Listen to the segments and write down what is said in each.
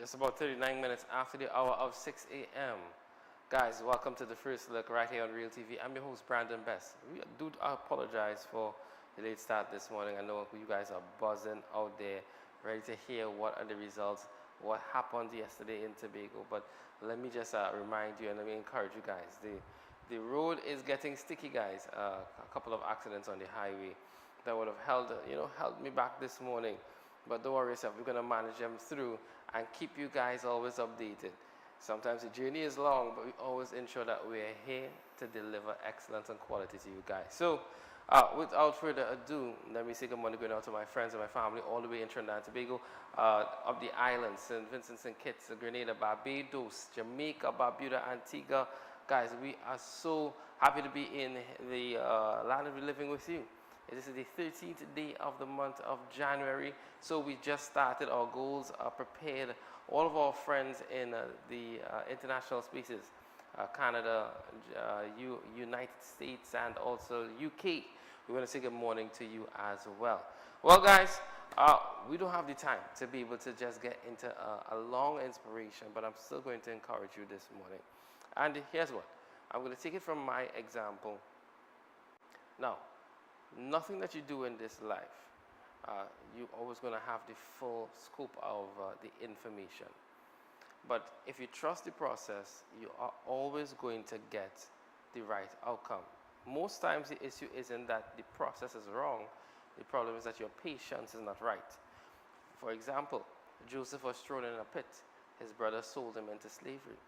Just about 39 minutes after the hour of 6 a.m. Guys, welcome to the first look right here on Real TV. I'm your host, Brandon Best. We do apologize for the late start this morning. I know you guys are buzzing out there, ready to hear what are the results, what happened yesterday in Tobago. But let me just remind you and let me encourage you guys. The road is getting sticky, guys. A couple of accidents on the highway that would have held me back this morning. But don't worry yourself, we're going to manage them through and keep you guys always updated. Sometimes the journey is long, but we always ensure that we're here to deliver excellence and quality to you guys. So, without further ado, let me say good morning going out to my friends and my family all the way in Trinidad and Tobago, of the islands, St. Vincent, St. Kitts, Grenada, Barbados, Jamaica, Barbuda, Antigua. Guys, we are so happy to be in the land of the living with you. This is the 13th day of the month of January, so we just started. Our goals are prepared. All of our friends in the international spaces, Canada, United States, and also UK, we're going to say good morning to you as well. Well, guys, we don't have the time to be able to just get into a long inspiration, but I'm still going to encourage you this morning. And here's what. I'm going to take it from my example. Now, nothing that you do in this life, you're always going to have the full scope of the information. But if you trust the process, you are always going to get the right outcome. Most times the issue isn't that the process is wrong. The problem is that your patience is not right. For example, Joseph was thrown in a pit. His brothers sold him into slavery.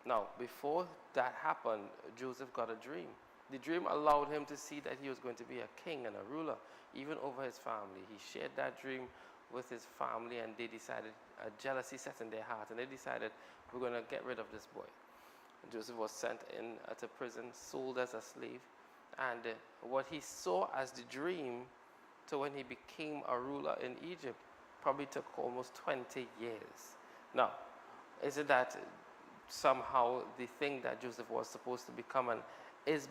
Now, before that happened, Joseph got a dream. The dream allowed him to see that he was going to be a king and a ruler, even over his family. He shared that dream with his family, and they decided, jealousy set in their heart, and they decided, we're going to get rid of this boy. Joseph was sent to prison, sold as a slave, and what he saw as the dream to when he became a ruler in Egypt probably took almost 20 years. Now, is it that somehow the thing that Joseph was supposed to become is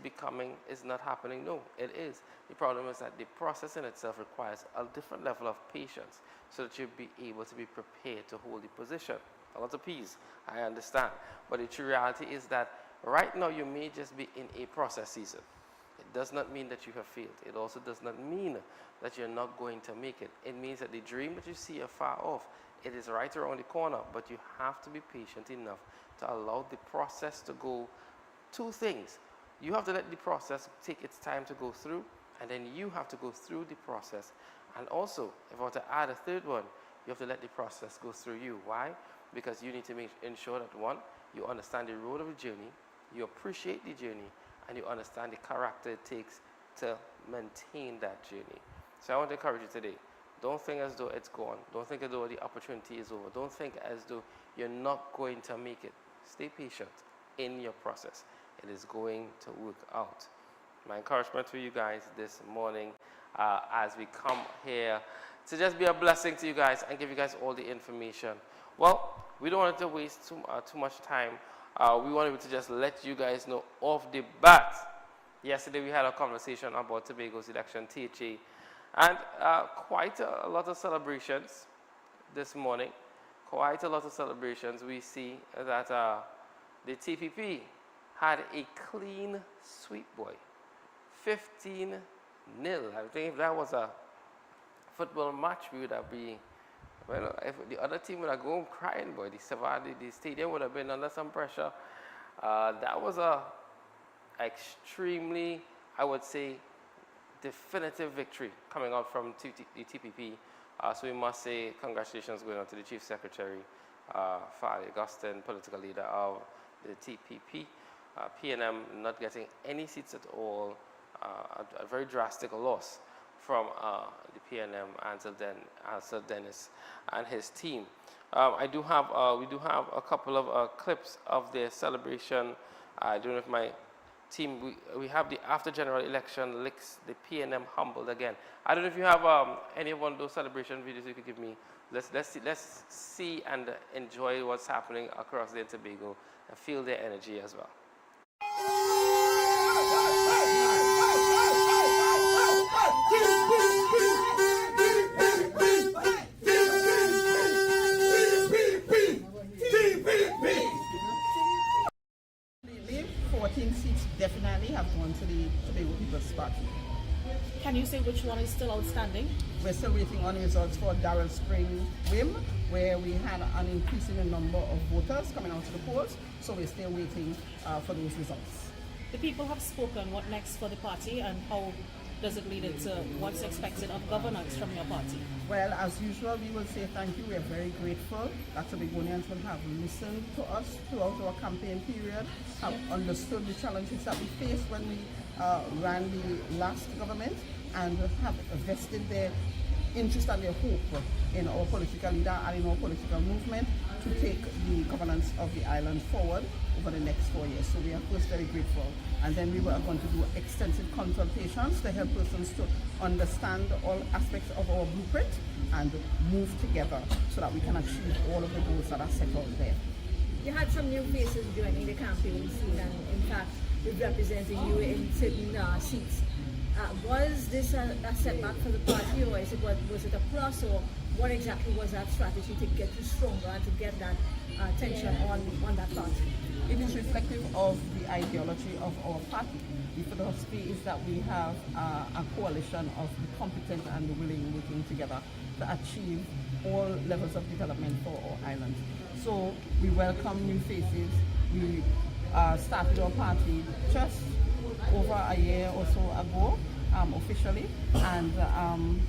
not happening? No, it is. The problem is that the process in itself requires a different level of patience so that you'll be able to be prepared to hold the position. A lot of P's, I understand. But the true reality is that right now you may just be in a process season. It does not mean that you have failed. It also does not mean that you're not going to make it. It means that the dream that you see afar off, it is right around the corner, but you have to be patient enough to allow the process to go. Two things. You have to let the process take its time to go through, and then you have to go through the process. And also, if I were to add a third one, you have to let the process go through you. Why? Because you need to ensure that, one, you understand the road of the journey, you appreciate the journey, and you understand the character it takes to maintain that journey. So I want to encourage you today. Don't think as though it's gone. Don't think as though the opportunity is over. Don't think as though you're not going to make it. Stay patient in your process. It is going to work out. My encouragement for you guys this morning as we come here to just be a blessing to you guys and give you guys all the information. Well, we don't want to waste too much time. We wanted to just let you guys know off the bat. Yesterday we had a conversation about Tobago's election, THA, and quite a lot of celebrations this morning. Quite a lot of celebrations. We see that the TPP had a clean sweep, boy. 15-0. I think if that was a football match, we would have been, well, if the other team would have gone crying, boy. The stadium would have been under some pressure. That was a extremely, I would say, definitive victory coming out from the TPP. So we must say congratulations going on to the Chief Secretary, Fali Augustine, political leader of the TPP. PNM not getting any seats at all, a very drastic loss from the PNM, Ansel Dennis and his team. We do have a couple of clips of their celebration. I don't know if my team, we have the after general election licks the PNM humbled again. I don't know if you have any one of those celebration videos you could give me. Let's see and enjoy what's happening across the Tobago and feel their energy as well. 18 seats definitely have gone to the Tobago People's Party. Can you say which one is still outstanding? We're still waiting on results for Darrell Spring WIM, where we had an increase in the number of voters coming out to the polls. So we're still waiting for those results. The people have spoken. What next for the party, and how does it lead into what's expected of governance from your party? Well, as usual, we will say thank you. We're very grateful that Tobagonians will have listened to us throughout our campaign period, have understood the challenges that we faced when we ran the last government, and have vested their interest and their hope in our political leader and in our political movement to take the governance of the island forward over the next 4 years. So we are first very grateful, and then we are going to do extensive consultations to help persons to understand all aspects of our blueprint and move together so that we can achieve all of the goals that are set out there. You had some new faces joining the campaign scene, and in fact, representing you in certain seats. Was this a setback for the party, or was it a plus, or what exactly was that strategy to get you stronger and to get that tension on that party? It is reflective of the ideology of our party. The philosophy is that we have a coalition of the competent and the willing working together to achieve all levels of development for our island. So we welcome new faces. We started our party just over a year or so ago, officially, and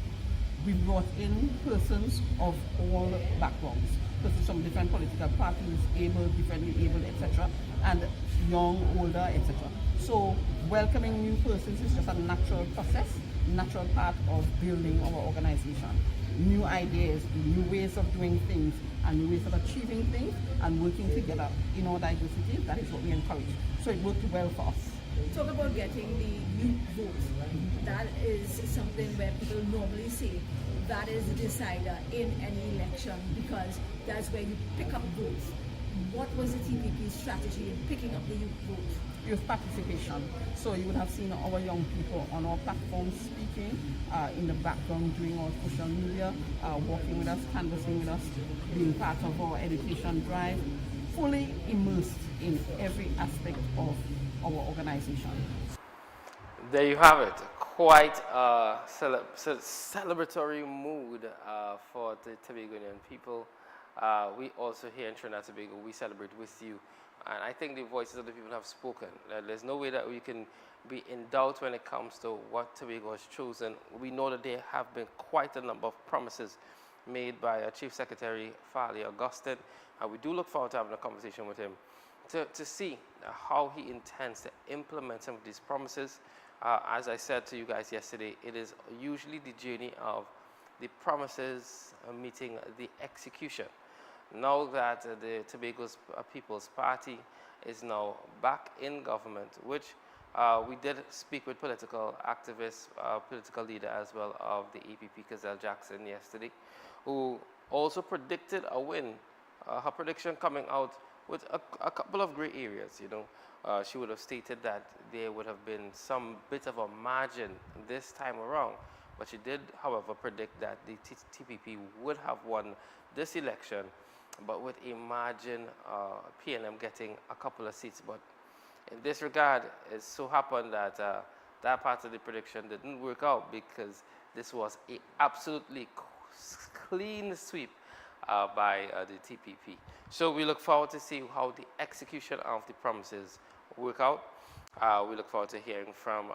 we brought in persons of all backgrounds, persons from different political parties, able, differently able, etc., and young, older, etc. So welcoming new persons is just a natural process, natural part of building our organization. New ideas, new ways of doing things, and new ways of achieving things, and working together in our diversity. That is what we encourage. So it worked well for us. Talk about getting the youth vote. That is something where people normally say that is the decider in any election, because that's where you pick up votes. What was the TPP's strategy in picking up the youth vote? Youth participation. So you would have seen our young people on our platforms speaking, in the background doing our social media, walking with us, canvassing with us, being part of our education drive, fully immersed in every aspect of our organization. There you have it. Quite a celebratory mood for the Tobagonian people. We also here in Trinidad and Tobago, we celebrate with you. And I think the voices of the people have spoken. There's no way that we can be in doubt when it comes to what Tobago has chosen. We know that there have been quite a number of promises made by Chief Secretary Farley Augustine. And we do look forward to having a conversation with him to see how he intends to implement some of these promises. As I said to you guys yesterday, it is usually the journey of the promises meeting the execution. Now that the Tobago's People's Party is now back in government, which we did speak with political activists, political leader as well of the EPP, Gazelle Jackson, yesterday, who also predicted a win. Her prediction coming out with a couple of gray areas, you know. She would have stated that there would have been some bit of a margin this time around, but she did, however, predict that the TPP would have won this election, but with a margin, PNM getting a couple of seats. But in this regard, it so happened that that part of the prediction didn't work out, because this was a absolutely clean sweep by the TPP. So we look forward to see how the execution of the promises work out. We look forward to hearing from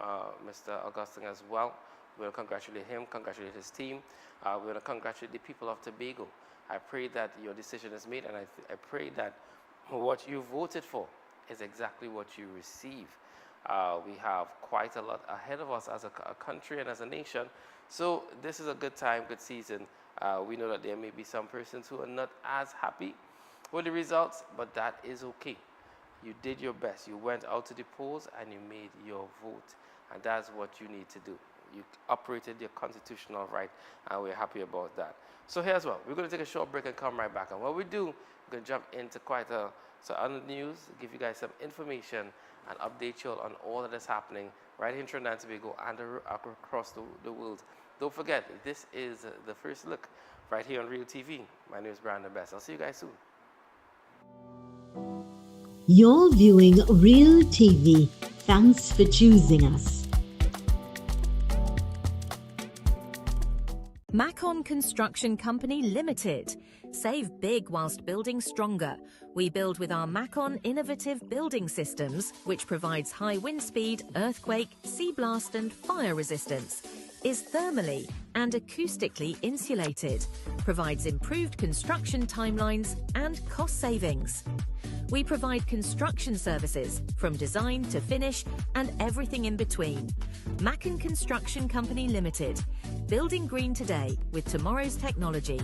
Mr. Augustine as well. We want to congratulate him, congratulate his team. We want to congratulate the people of Tobago. I pray that your decision is made, and I pray that what you voted for is exactly what you receive. We have quite a lot ahead of us as a country and as a nation. So this is a good time, good season. We know that there may be some persons who are not as happy with the results, but that is okay. You did your best. You went out to the polls and you made your vote. And that's what you need to do. You operated your constitutional right, and we're happy about that. So here's what. We're going to take a short break and come right back. And what we do, we're going to jump into quite some other news, give you guys some information, and update you all on all that is happening right here in Trinidad and Tobago and across the world. Don't forget, this is the first look right here on Real TV. My name is Brandon Best. I'll see you guys soon. You're viewing Real TV. Thanks for choosing us. Macon Construction Company Limited. Save big whilst building stronger. We build with our Macon innovative building systems, which provides high wind speed, earthquake, sea blast and fire resistance. Is thermally and acoustically insulated. Provides improved construction timelines and cost savings. We provide construction services from design to finish and everything in between. Macon Construction Company Limited. Building green today with tomorrow's technology.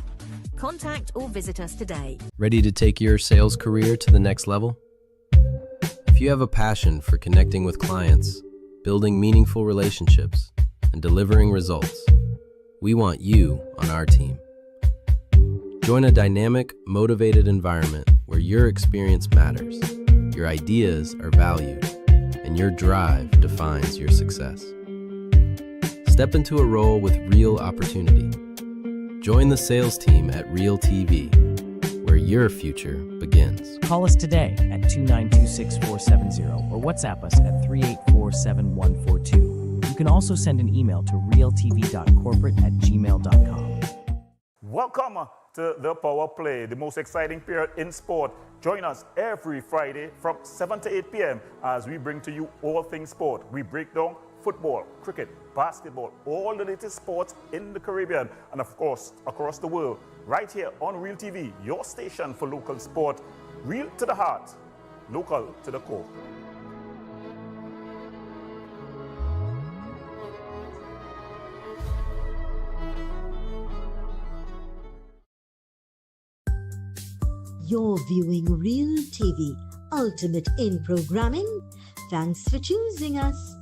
Contact or visit us today. Ready to take your sales career to the next level? If you have a passion for connecting with clients, building meaningful relationships, and delivering results, we want you on our team. Join a dynamic, motivated environment where your experience matters, your ideas are valued, and your drive defines your success. Step into a role with real opportunity. Join the sales team at Real TV, where your future begins. Call us today at 292-6470 or WhatsApp us at 384-7142. You can also send an email to realtv.corporate@gmail.com. Welcome to the Power Play, the most exciting period in sport. Join us every Friday from 7 to 8 p.m. as we bring to you all things sport. We break down football, cricket, basketball, all the latest sports in the Caribbean and of course across the world, right here on Real TV, your station for local sport. Real to the heart, local to the core. You're viewing Real TV, ultimate in programming. Thanks for choosing us.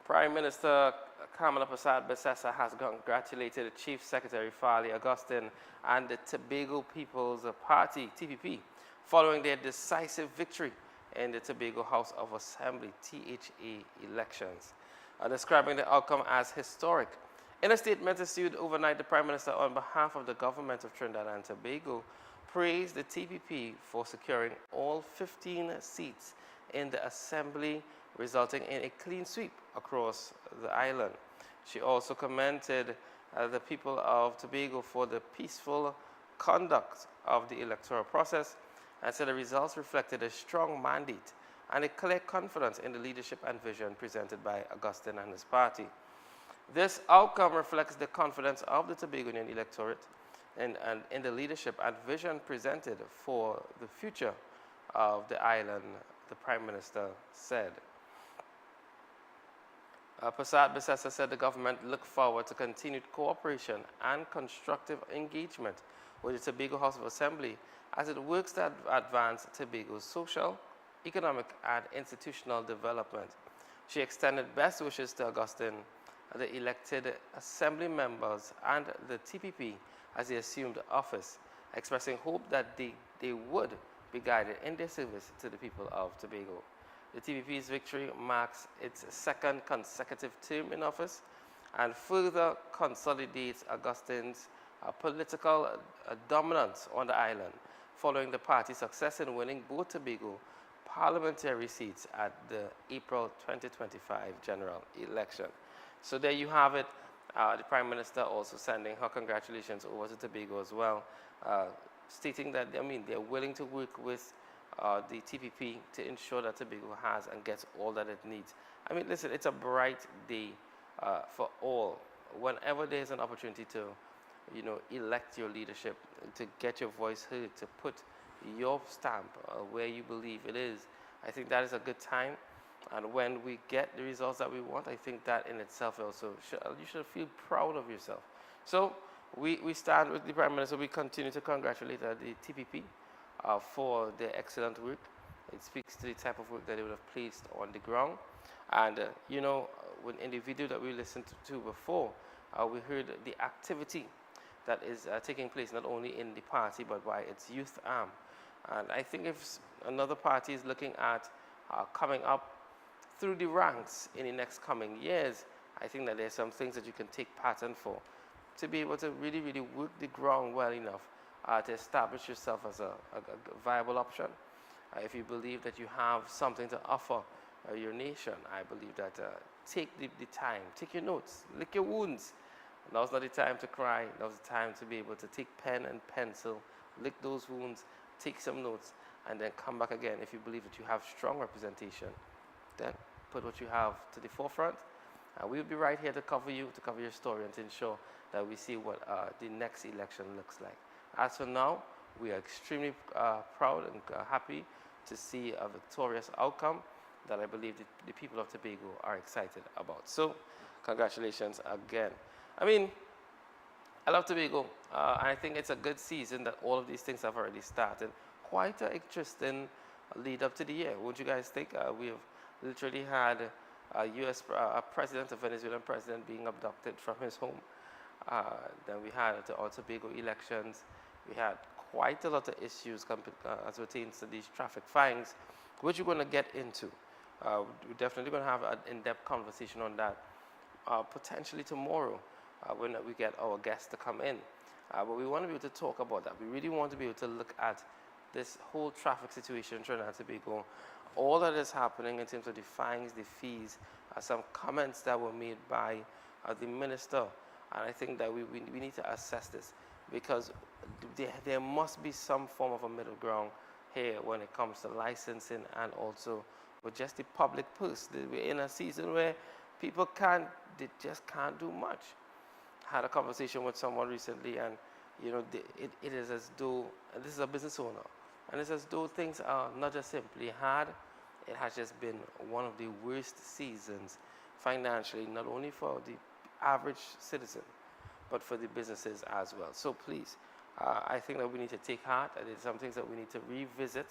Prime Minister Kamala Persad-Bissessar has congratulated Chief Secretary Farley Augustine and the Tobago People's Party, TPP, following their decisive victory in the Tobago House of Assembly, THA, elections, describing the outcome as historic. In a statement issued overnight, the Prime Minister, on behalf of the government of Trinidad and Tobago, praised the TPP for securing all 15 seats in the Assembly, resulting in a clean sweep across the island. She also commended the people of Tobago for the peaceful conduct of the electoral process and said the results reflected a strong mandate and a clear confidence in the leadership and vision presented by Augustine and his party. This outcome reflects the confidence of the Tobagonian electorate and in the leadership and vision presented for the future of the island, the Prime Minister said. Persad-Bissessar said the government looked forward to continued cooperation and constructive engagement with the Tobago House of Assembly as it works to advance Tobago's social, economic, and institutional development. She extended best wishes to Augustine, the elected Assembly members, and the TPP as they assumed office, expressing hope that they would be guided in their service to the people of Tobago. The TPP's victory marks its second consecutive term in office and further consolidates Augustine's political dominance on the island, following the party's success in winning both Tobago parliamentary seats at the April 2025 general election. So there you have it. The Prime Minister also sending her congratulations over to Tobago as well, stating that, they're willing to work with the TPP to ensure that Tobago has and gets all that it needs. Listen, it's a bright day for all. Whenever there's an opportunity to, elect your leadership, to get your voice heard, to put your stamp where you believe it is, I think that is a good time. And when we get the results that we want, I think that in itself also, you should feel proud of yourself. So we start with the Prime Minister. We continue to congratulate the TPP for their excellent work. It speaks to the type of work that they would have placed on the ground. And, you know, in the video that we listened to before, we heard the activity that is taking place not only in the party but by its youth arm. And I think if another party is looking at coming up through the ranks in the next coming years, I think that there's some things that you can take pattern for to be able to really, really work the ground well enough to establish yourself as a viable option. If you believe that you have something to offer your nation, I believe that take the time, take your notes, lick your wounds. Now's not the time to cry. Now's the time to be able to take pen and pencil, lick those wounds, take some notes, and then come back again. If you believe that you have strong representation, then put what you have to the forefront. We'll be right here to cover you, to cover your story, and to ensure that we see what the next election looks like. As for now, we are extremely proud and happy to see a victorious outcome that I believe the people of Tobago are excited about. So, congratulations again. I mean, I love Tobago. I think it's a good season that all of these things have already started. Quite an interesting lead up to the year. Wouldn't you guys think? We have literally had a president, a Venezuelan president, being abducted from his home. Then we had our Tobago elections. We had quite a lot of issues as pertains to these traffic fines, which we're going to get into. We're definitely going to have an in-depth conversation on that potentially tomorrow when we get our guests to come in. But we want to be able to talk about that. We really want to be able to look at this whole traffic situation in Trinidad and Tobago, all that is happening in terms of the fines, the fees, some comments that were made by the minister. And I think that we need to assess this, because there must be some form of a middle ground here when it comes to licensing and also with just the public purse. We're in a season where people they just can't do much. I had a conversation with someone recently, and you know, it is as though, and this is a business owner, and it's as though things are not just simply hard, it has just been one of the worst seasons financially, not only for the average citizen, but for the businesses as well. So please, I think that we need to take heart. There's some things that we need to revisit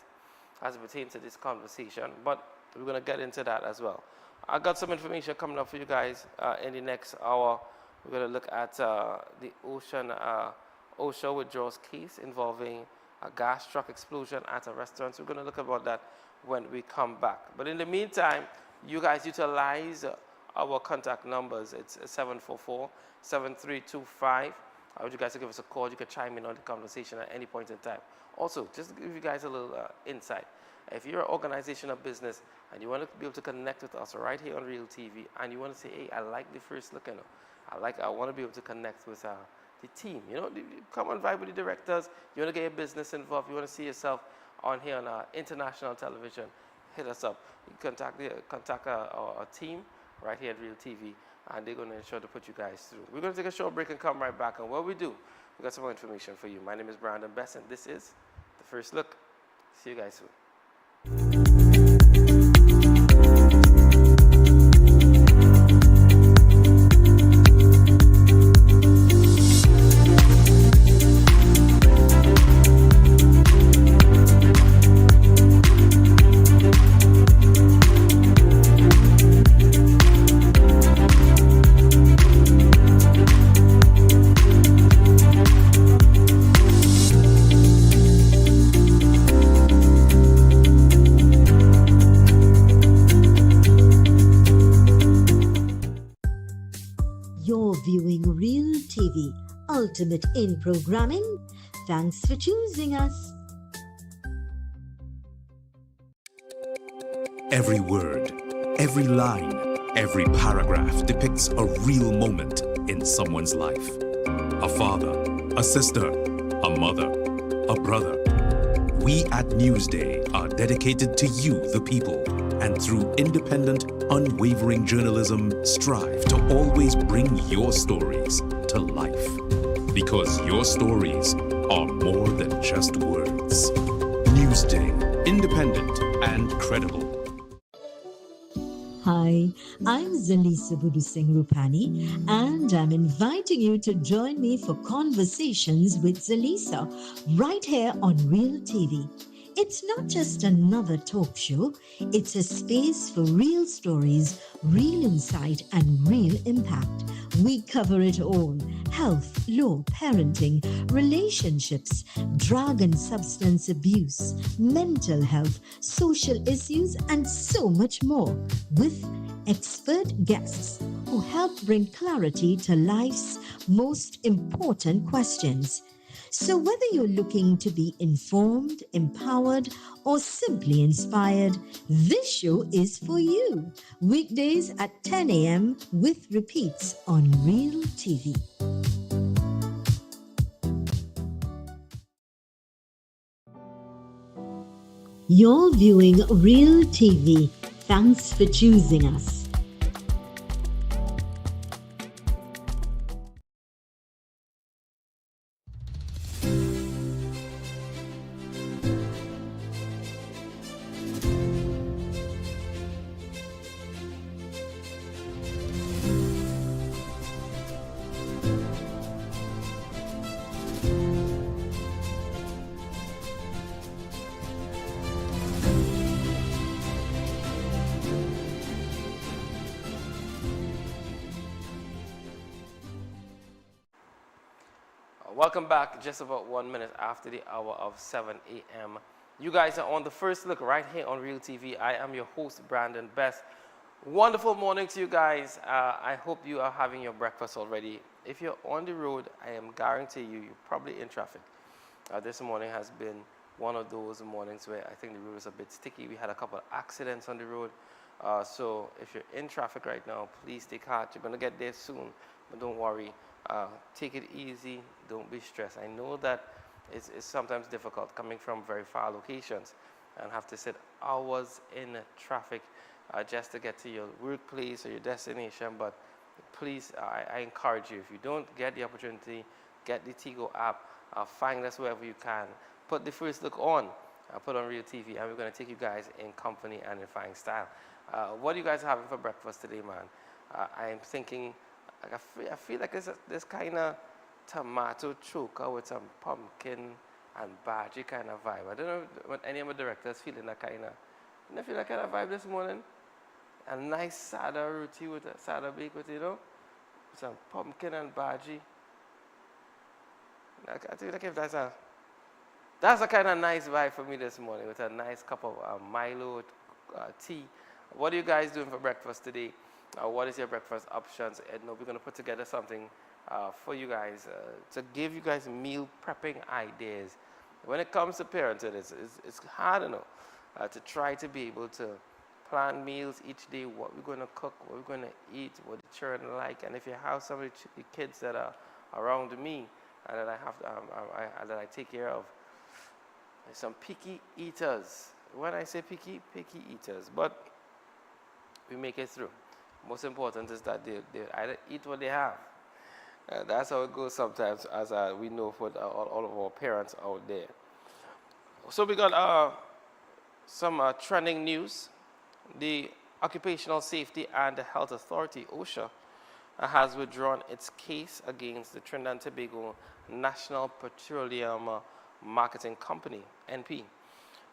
as it pertains to this conversation, but we're going to get into that as well. I got some information coming up for you guys in the next hour. We're going to look at the OSHA withdrawals case involving a gas truck explosion at a restaurant. So we're going to look about that when we come back. But in the meantime, you guys utilize our contact numbers. It's 744-7325. I want you guys to give us a call. You can chime in on the conversation at any point in time. Also, just to give you guys a little insight, if you're an organization or business and you want to be able to connect with us right here on Real TV, and you want to say, hey, I like the first look, you know, I want to be able to connect with the team, you know, come on, vibe with the directors. You want to get your business involved, you want to see yourself on here on international television, hit us up. You contact our team right here at Real TV, and they're going to ensure to put you guys through. We're going to take a short break and come right back, and what we do, we got some more information for you. My name is Brandon Best, and this is The First Look. See you guys soon. Viewing Real TV, ultimate in programming. Thanks for choosing us. Every word, every line, every paragraph depicts a real moment in someone's life. A father, a sister, a mother, a brother. We at Newsday are dedicated to you, the people, and through independent, unwavering journalism, strive to always bring your stories to life. Because your stories are more than just words. Newsday, independent and credible. Hi, I'm Zalisa Budu Singh Rupani, and I'm inviting you to join me for Conversations with Zalisa right here on Real TV. It's not just another talk show, it's a space for real stories, real insight, and real impact. We cover it all: health, law, parenting, relationships, drug and substance abuse, mental health, social issues, and so much more, with expert guests who help bring clarity to life's most important questions. So, whether you're looking to be informed, empowered, or simply inspired, this show is for you. Weekdays at 10 a.m. with repeats on Real TV. You're viewing Real TV. Thanks for choosing us. Welcome back, just about 1 minute after the hour of 7 a.m. You guys are on the first look right here on Real TV. I am your host, Brandon Best. Wonderful morning to you guys. I hope you are having your breakfast already. If you're on the road, I am guarantee you're probably in traffic. This morning has been one of those mornings where I think the road is a bit sticky. We had a couple of accidents on the road. So if you're in traffic right now, please take heart. You're going to get there soon, but don't worry. Take it easy, don't be stressed. I know that it's sometimes difficult coming from very far locations and have to sit hours in traffic just to get to your workplace or your destination, but please, I encourage you, if you don't get the opportunity, get the Tigo app, find us wherever you can, put the first look on, put on Real TV, and we're going to take you guys in company and in fine style. What are you guys having for breakfast today, man? I'm thinking, I feel like this kind of tomato choker with some pumpkin and bhaji kind of vibe. I don't know what any of my directors feeling that kind of. You know, feel that kind of vibe this morning? A nice sada roti with a sada bake with, you know, with some pumpkin and bhaji. I feel like if that's a kind of nice vibe for me this morning with a nice cup of Milo tea. What are you guys doing for breakfast today? What is your breakfast options? And we're going to put together something for you guys to give you guys meal prepping ideas. When it comes to parenthood, it's hard enough to try to be able to plan meals each day, what we're going to cook, what we're going to eat, what the children like. And if you have some of the kids that are around me and that I have that I take care of, there's some picky eaters. When I say picky eaters, but we make it through. Most important is that they either eat what they have. That's how it goes sometimes, as we know for all of our parents out there. So we got some trending news. The Occupational Safety and Health Authority, OSHA, has withdrawn its case against the Trinidad and Tobago National Petroleum Marketing Company, NP,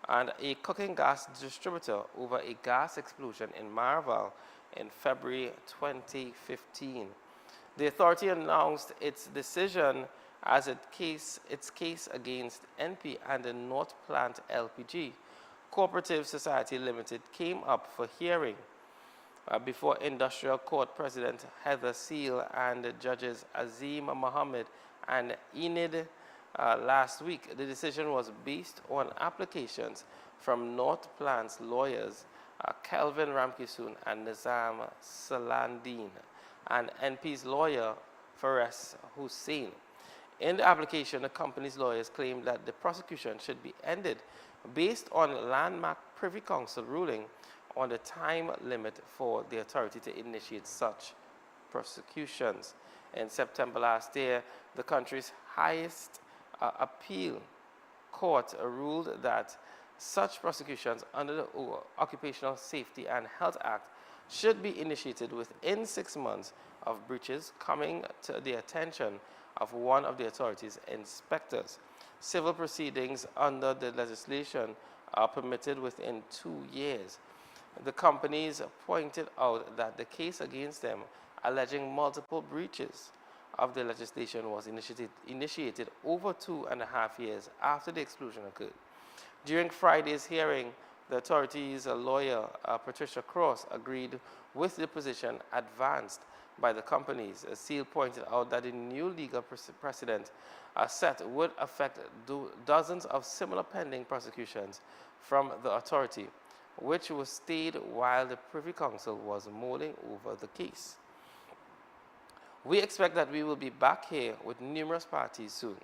and a cooking gas distributor over a gas explosion in Maraval in February 2015. The authority announced its decision as its case against NP and the North Plant LPG Cooperative Society Limited came up for hearing before Industrial Court President Heather Seal and Judges Azim Mohammed and Enid last week. The decision was based on applications from North Plant's lawyers Kelvin Ramkisoon and Nizam Salandin, and NP's lawyer Fares Hussein. In the application, the company's lawyers claimed that the prosecution should be ended based on Landmark Privy Council ruling on the time limit for the authority to initiate such prosecutions. In September last year, the country's highest appeal court ruled that such prosecutions under the Occupational Safety and Health Act should be initiated within 6 months of breaches coming to the attention of one of the authority's inspectors. Civil proceedings under the legislation are permitted within 2 years. The companies pointed out that the case against them, alleging multiple breaches of the legislation, was initiated over 2.5 years after the exclusion occurred. During Friday's hearing, the authority's lawyer, Patricia Cross, agreed with the position advanced by the companies. Seal pointed out that the new legal precedent set would affect dozens of similar pending prosecutions from the authority, which was stayed while the Privy Council was mulling over the case. We expect that we will be back here with numerous parties soon,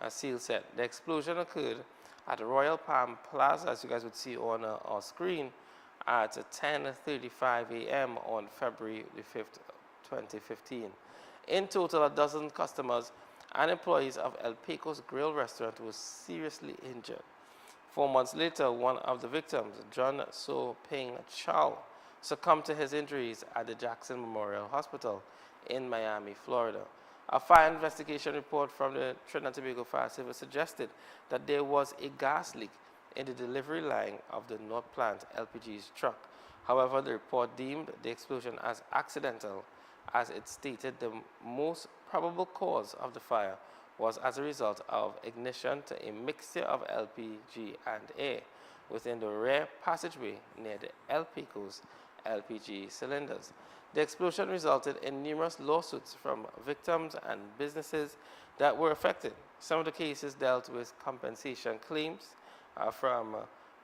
as Seal said. The explosion occurred at Royal Palm Plaza, as you guys would see on our screen, at 10:35 a.m. on February the 5th, 2015. In total, a dozen customers and employees of El Pecos Grill restaurant were seriously injured. 4 months later, one of the victims, John So Ping Chow, succumbed to his injuries at the Jackson Memorial Hospital in Miami, Florida. A fire investigation report from the Trinidad and Tobago Fire Service suggested that there was a gas leak in the delivery line of the North Plant LPG's truck. However, the report deemed the explosion as accidental, as it stated the most probable cause of the fire was as a result of ignition to a mixture of LPG and air within the rear passageway near the El Pecos LPG cylinders. The explosion resulted in numerous lawsuits from victims and businesses that were affected. Some of the cases dealt with compensation claims from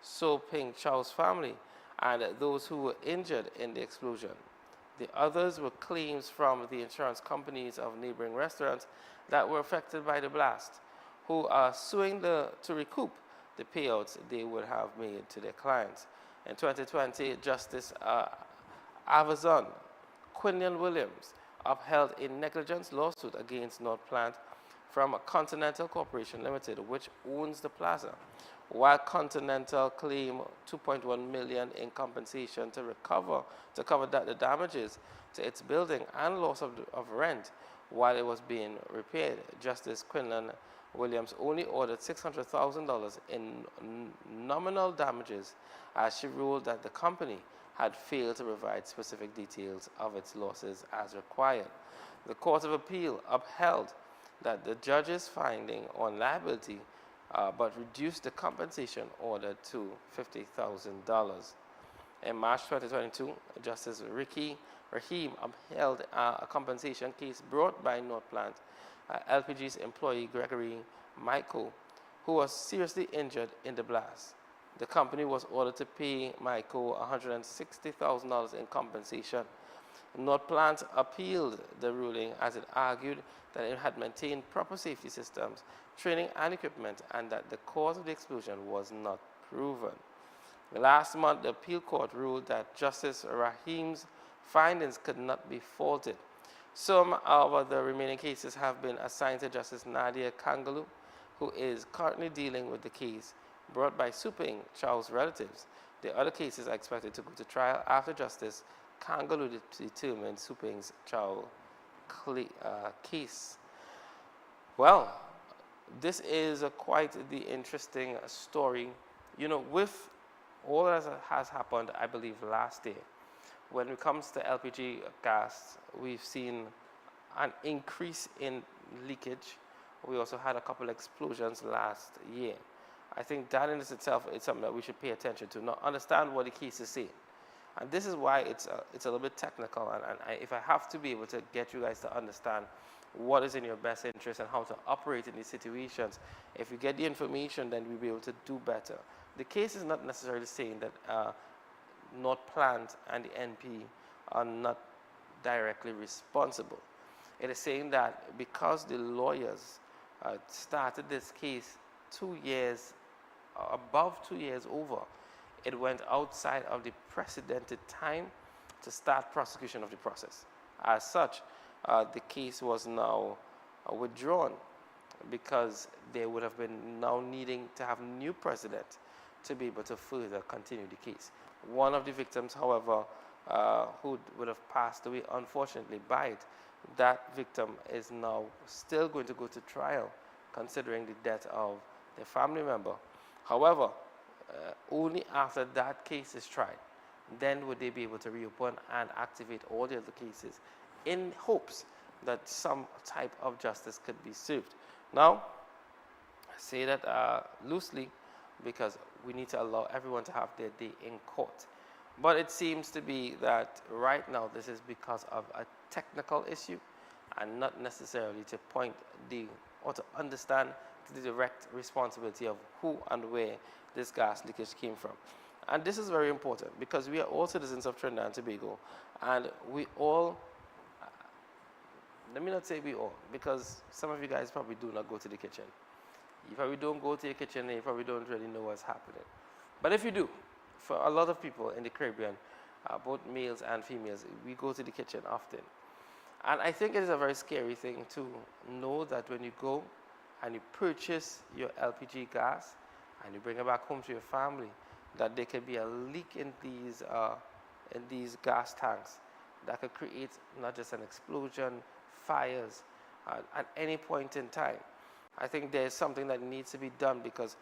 So Ping Chow's family and those who were injured in the explosion. The others were claims from the insurance companies of neighboring restaurants that were affected by the blast, who are suing to recoup the payouts they would have made to their clients. In 2020, Justice Avazon Quinion Williams upheld a negligence lawsuit against North Plant from Continental Corporation Limited, which owns the plaza, while Continental claimed $2.1 million in compensation to cover the damages to its building and loss of rent while it was being repaired. Justice Quinlan Williams only ordered $600,000 in nominal damages, as she ruled that the company had failed to provide specific details of its losses as required. The Court of Appeal upheld that the judge's finding on liability, but reduced the compensation order to $50,000. In March 2022, Justice Ricky Rahim upheld a compensation case brought by North Plant, LPG's employee Gregory Michael, who was seriously injured in the blast. The company was ordered to pay Michael $160,000 in compensation. North Plant appealed the ruling as it argued that it had maintained proper safety systems, training and equipment, and that the cause of the explosion was not proven. Last month, the appeal court ruled that Justice Rahim's findings could not be faulted. Some of the remaining cases have been assigned to Justice Nadia Kangalu, who is currently dealing with the case brought by So Ping Chow's relatives. The other cases are expected to go to trial after Justice Kangalu determined So Ping Chow case. Well, this is quite the interesting story. You know, with all that has happened, I believe, last year, when it comes to LPG gas, we've seen an increase in leakage. We also had a couple explosions last year. I think that in itself is something that we should pay attention to, not understand what the cases say. And this is why it's a little bit technical, and if I have to be able to get you guys to understand what is in your best interest and how to operate in these situations, if you get the information, then we'll be able to do better. The case is not necessarily saying that North Plant and the NP are not directly responsible. It is saying that because the lawyers started this case 2 years, above 2 years over, it went outside of the precedented time to start prosecution of the process. As such, the case was now withdrawn because they would have been now needing to have new precedent to be able to further continue the case. One of the victims, however, who would have passed away, unfortunately, by it, that victim is now still going to go to trial, considering the death of their family member. However, only after that case is tried, then would they be able to reopen and activate all the other cases in hopes that some type of justice could be served. Now, I say that loosely because we need to allow everyone to have their day in court. But it seems to be that right now this is because of a technical issue and not necessarily to point or to understand the direct responsibility of who and where this gas leakage came from. And this is very important because we are all citizens of Trinidad and Tobago, and we all, let me not say we all, because some of you guys probably do not go to the kitchen. You probably don't go to your kitchen and you probably don't really know what's happening. But if you do, for a lot of people in the Caribbean, both males and females, we go to the kitchen often. And I think it is a very scary thing to know that when you go and you purchase your LPG gas and you bring it back home to your family, that there could be a leak in these gas tanks that could create not just an explosion, fires at any point in time. I think there's something that needs to be done because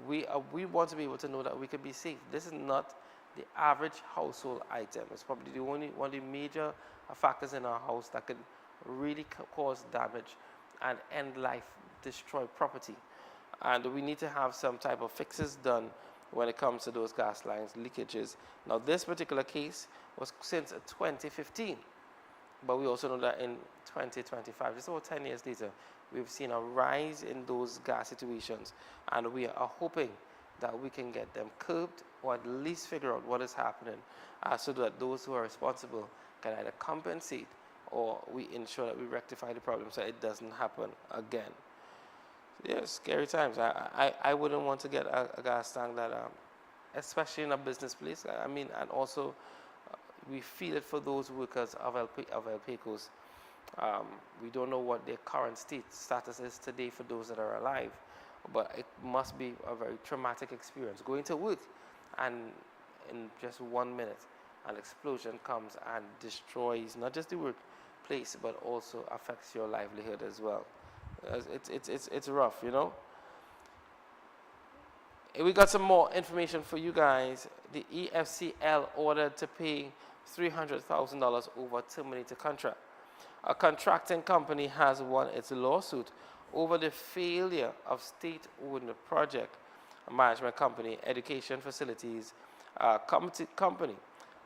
we want to be able to know that we can be safe. This is not the average household item. It's probably the one of the major factors in our house that can really cause damage and end life, destroy property. And we need to have some type of fixes done when it comes to those gas lines leakages. Now, this particular case was since 2015, but we also know that in 2025, just over 10 years later, we've seen a rise in those gas situations, and we are hoping that we can get them curbed or at least figure out what is happening so that those who are responsible can either compensate or we ensure that we rectify the problem so it doesn't happen again. Yeah, scary times. I wouldn't want to get a gas tank that, especially in a business place. I mean, and also we feel it for those workers of El Pecos. We don't know what their current status is today for those that are alive, but it must be a very traumatic experience. Going to work and in just 1 minute, an explosion comes and destroys not just the workplace, but also affects your livelihood as well. It's rough, you know. We got some more information for you guys. The EFCL ordered to pay $300,000 over terminated contract. A contracting company has won its lawsuit over the failure of state-owned project management company, Education Facilities Company,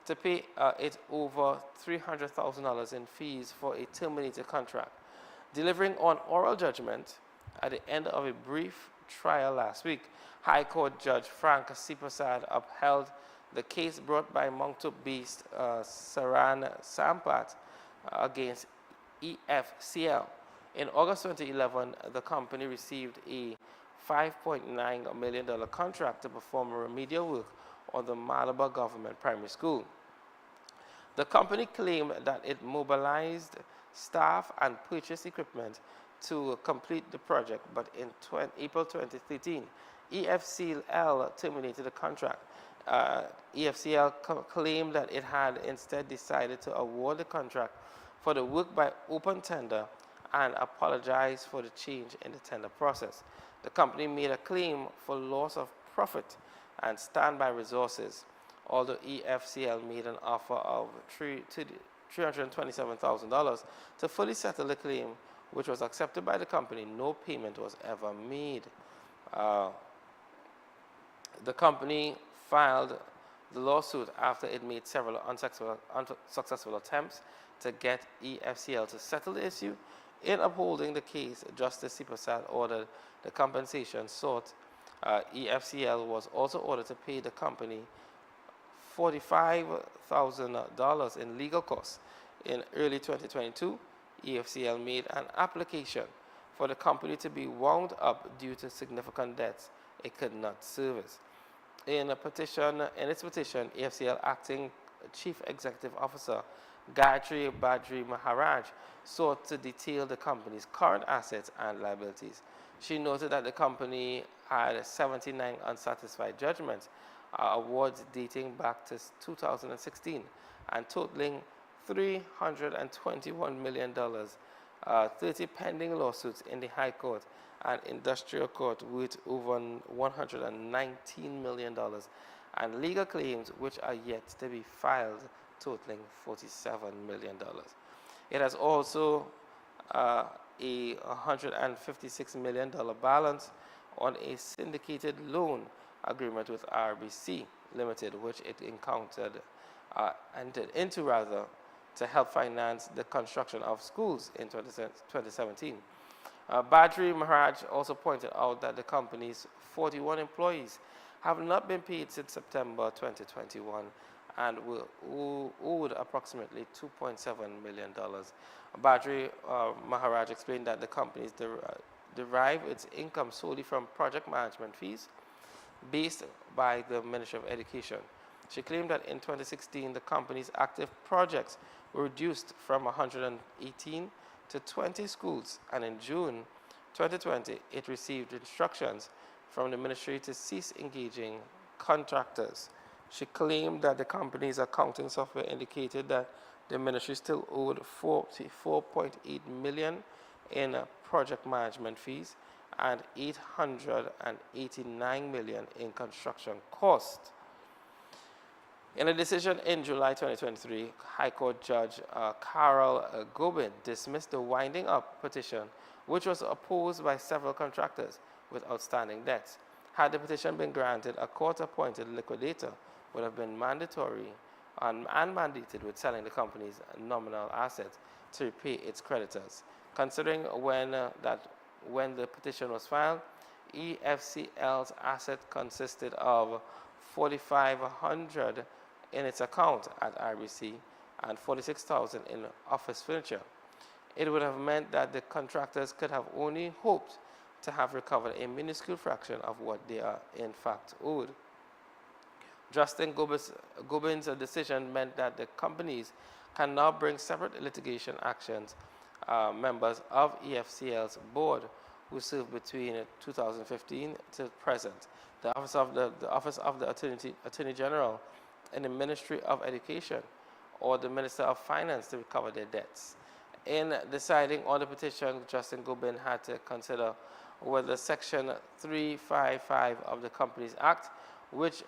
to pay it over $300,000 in fees for a terminated contract. Delivering on oral judgment at the end of a brief trial last week, High Court Judge Frank C. Prasad upheld the case brought by Moncton-based Saran Sampat against EFCL. In August 2011, the company received a $5.9 million contract to perform remedial work on the Malabar Government Primary School. The company claimed that it mobilized staff and purchased equipment to complete the project, but in April 2013, EFCL terminated the contract. EFCL claimed that it had instead decided to award the contract for the work by open tender and apologized for the change in the tender process. The company made a claim for loss of profit and standby resources, although EFCL made an offer of $327,000 to fully settle the claim, which was accepted by the company. No payment was ever made. The company filed the lawsuit after it made several unsuccessful attempts to get EFCL to settle the issue. In upholding the case, Justice C. Prasad ordered the compensation sought. EFCL was also ordered to pay the company $45,000 in legal costs. In early 2022, EFCL made an application for the company to be wound up due to significant debts it could not service. In its petition, EFCL acting Chief Executive Officer Gayatri Badri Maharaj sought to detail the company's current assets and liabilities. She noted that the company had 79 unsatisfied judgments, awards dating back to 2016, and totaling $321 million, 30 pending lawsuits in the High Court and Industrial Court worth over $119 million, and legal claims which are yet to be filed totaling $47 million. It has also a $156 million balance on a syndicated loan agreement with RBC Limited, which it entered into to help finance the construction of schools in 2017. Badri Maharaj also pointed out that the company's 41 employees have not been paid since September 2021 and were owed approximately $2.7 million. Badri Maharaj explained that the companies derive its income solely from project management fees based by the Ministry of Education. She claimed that in 2016, the company's active projects were reduced from 118 to 20 schools, and in June 2020, it received instructions from the ministry to cease engaging contractors. She claimed that the company's accounting software indicated that the ministry still owed $44.8 million in project management fees and $889 million in construction costs. In a decision in July 2023, High Court Judge Carol Gobin dismissed the winding up petition, which was opposed by several contractors with outstanding debts. Had the petition been granted, a court-appointed liquidator would have been mandatory and mandated with selling the company's nominal assets to repay its creditors. Considering when the petition was filed, EFCL's asset consisted of $4,500 in its account at RBC and $46,000 in office furniture. It would have meant that the contractors could have only hoped to have recovered a minuscule fraction of what they are in fact owed. Justin Gobin's decision meant that the companies can now bring separate litigation actions. Members of EFCL's board who served between 2015 to present, the Office of the Attorney General and the Ministry of Education or the Minister of Finance to recover their debts. In deciding on the petition, Justin Gobin had to consider whether Section 355 of the Companies Act, which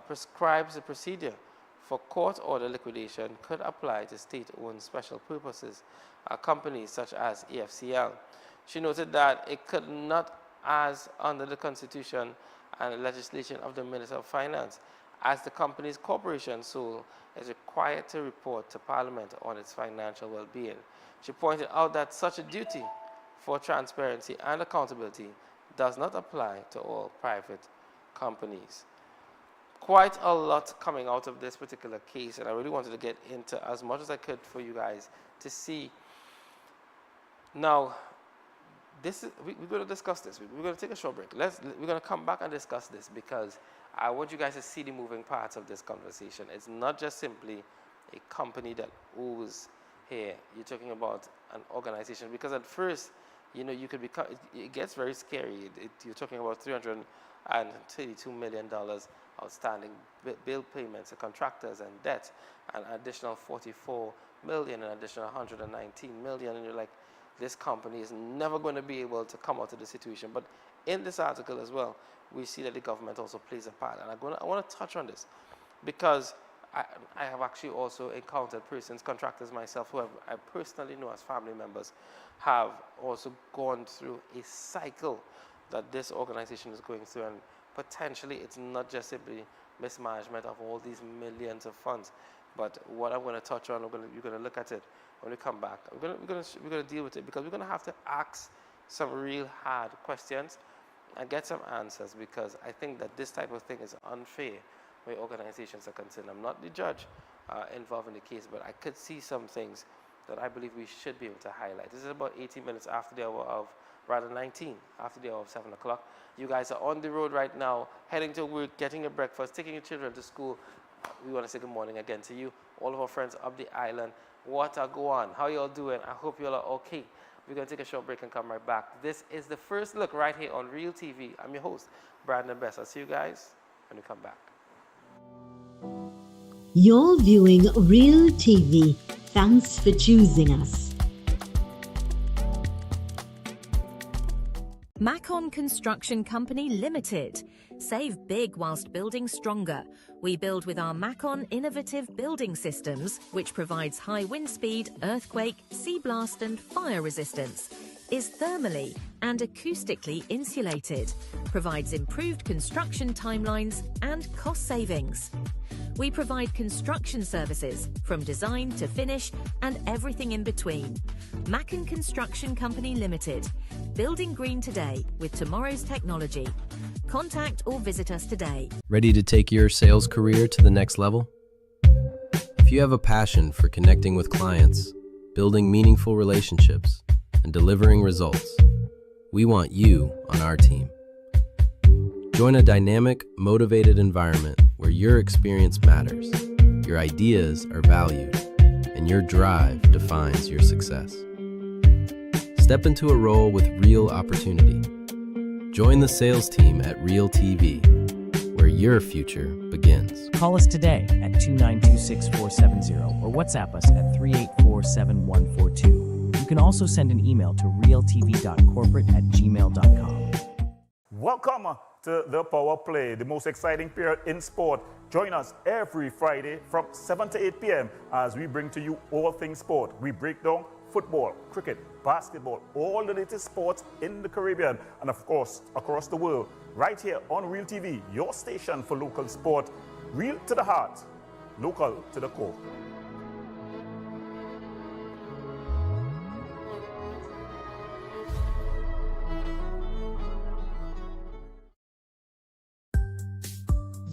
prescribes the procedure for court-order liquidation, could apply to state-owned special purposes companies such as EFCL. She noted that it could not, as under the Constitution and legislation of the Minister of Finance, as the company's corporation sole is required to report to Parliament on its financial well-being. She pointed out that such a duty for transparency and accountability does not apply to all private companies. Quite a lot coming out of this particular case, and I really wanted to get into as much as I could for you guys to see. Now, we're going to discuss this. We're going to take a short break. We're going to come back and discuss this because I want you guys to see the moving parts of this conversation. It's not just simply a company that owes here. You're talking about an organization, because at first, you could become, it gets very scary. You're talking about $332 million outstanding bill payments to contractors and debt, and additional $44 million, and additional $119 million, and you're like, this company is never going to be able to come out of the situation. But in this article as well, we see that the government also plays a part, and I want to touch on this because I have actually also encountered persons, contractors myself, who I personally know as family members, have also gone through a cycle that this organization is going through, and potentially it's not just simply mismanagement of all these millions of funds, but what I'm going to touch on, we're going to look at it when we come back. We're going to deal with it because we're going to have to ask some real hard questions and get some answers, because I think that this type of thing is unfair where organizations are concerned. I'm not the judge involved in the case, but I could see some things that I believe we should be able to highlight. This is about 18 minutes after the hour of, rather 19, after the hour of 7 o'clock. You guys are on the road right now, heading to work, getting your breakfast, taking your children to school. We want to say good morning again to you, all of our friends up the island. What a go on? How you all doing? I hope you all are okay. We're going to take a short break and come right back. This is the first look right here on Real TV. I'm your host, Brandon Best. I'll see you guys when we come back. You're viewing Real TV. Thanks for choosing us. Macon Construction Company Limited. Save big whilst building stronger. We build with our Macon innovative building systems, which provides high wind speed, earthquake, sea blast and fire resistance. Is thermally and acoustically insulated. Provides improved construction timelines and cost savings. We provide construction services from design to finish and everything in between. Macon Construction Company Limited. Building green today with tomorrow's technology. Contact or visit us today. Ready to take your sales career to the next level? If you have a passion for connecting with clients, building meaningful relationships, and delivering results, we want you on our team. Join a dynamic, motivated environment where your experience matters, your ideas are valued, and your drive defines your success. Step into a role with real opportunity. Join the sales team at Real TV, where your future begins. Call us today at 292-6470 or WhatsApp us at 384-7142. You can also send an email to realtv.corporate@gmail.com. Welcome to the Power Play, the most exciting period in sport. Join us every Friday from 7 to 8 p.m. as we bring to you all things sport. We break down football, cricket, basketball, all the latest sports in the Caribbean and of course across the world, right here on Real TV, your station for local sport. Real to the heart, local to the core.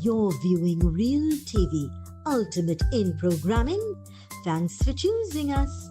You're viewing Real TV, ultimate in programming. Thanks for choosing us.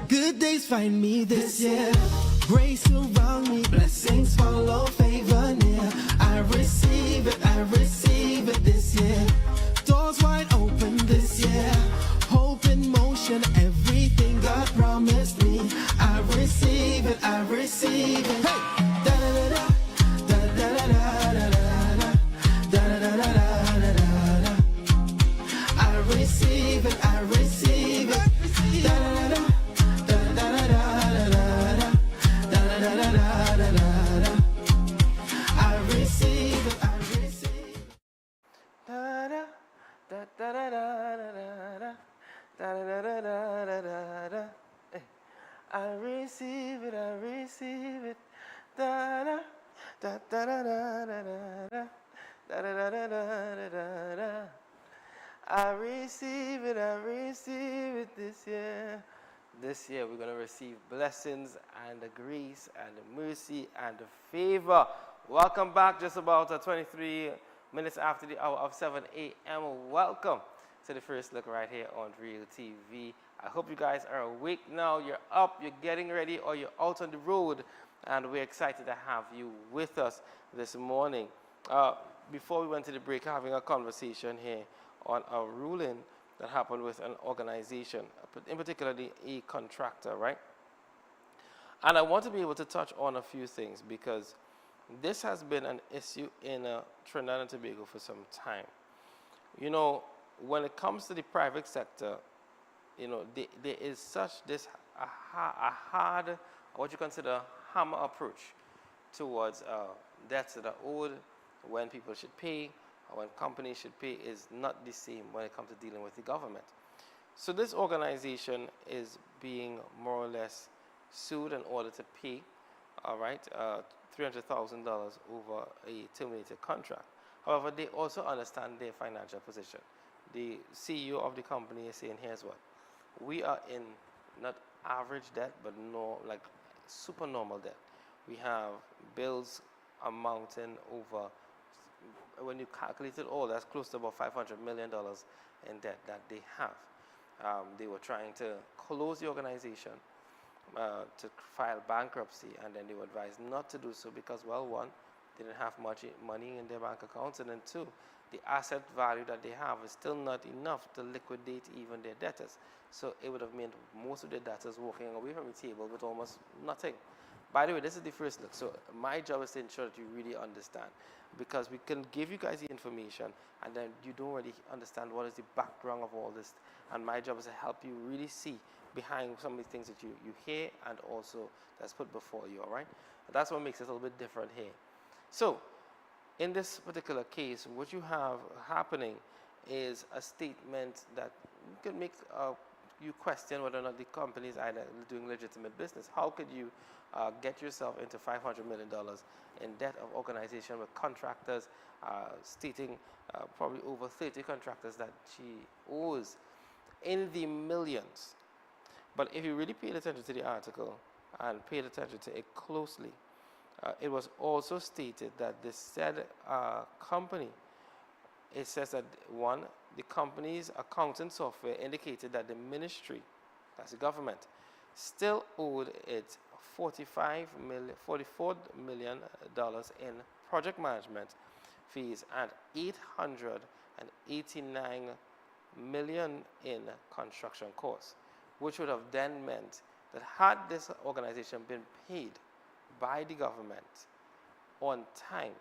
Good days find me this year. Grace surround me, blessings follow, favor near. I receive it this year. Doors wide open this year. Hope in motion, everything God promised me. I receive it, I receive it. Hey! Da da da da da da da da da da da da da da. I receive it, I receive it. Da da da da. I receive it, I receive it. Da da da da da da da da da da da da da. I receive it this year. This year we're going to receive blessings and the grace and the mercy and the favor. Welcome back, just about 23 minutes after the hour of 7 a.m. Welcome to the first look right here on Real TV. I hope you guys are awake now. You're up, you're getting ready, or you're out on the road, and we're excited to have you with us this morning. Before we went to the break, having a conversation here on a ruling that happened with an organization, in particular a contractor, right? And I want to be able to touch on a few things because this has been an issue in Trinidad and Tobago for some time. You know, when it comes to the private sector, you know, there is such a hard, what you consider hammer approach towards debts that are owed, when people should pay, or when companies should pay, is not the same when it comes to dealing with the government. So this organization is being more or less sued in order to pay, all right, $300,000 over a terminated contract. However, they also understand their financial position. The CEO of the company is saying, here's what, we are in not average debt, but no, like super normal debt. We have bills amounting over when you calculate it all, that's close to about $500 million in debt that they have. They were trying to close the organization, to file bankruptcy, and then they were advised not to do so because, well, one, they didn't have much money in their bank accounts, and then two, the asset value that they have is still not enough to liquidate even their debtors. So it would have meant most of their debtors walking away from the table with almost nothing. By the way, this is the first look, so my job is to ensure that you really understand, because we can give you guys the information and then you don't really understand what is the background of all this, and my job is to help you really see behind some of the things that you hear and also that's put before you, all right? That's what makes it a little bit different here. So, in this particular case, what you have happening is a statement that could make you question whether or not the company is either doing legitimate business. How could you get yourself into $500 million in debt of organization with contractors, stating probably over 30 contractors that she owes in the millions? But if you really paid attention to the article and paid attention to it closely, it was also stated that the said company, it says that one, the company's accounting software indicated that the ministry, that's the government, still owed it $44 million in project management fees and $889 million in construction costs, which would have then meant that had this organization been paid by the government on time,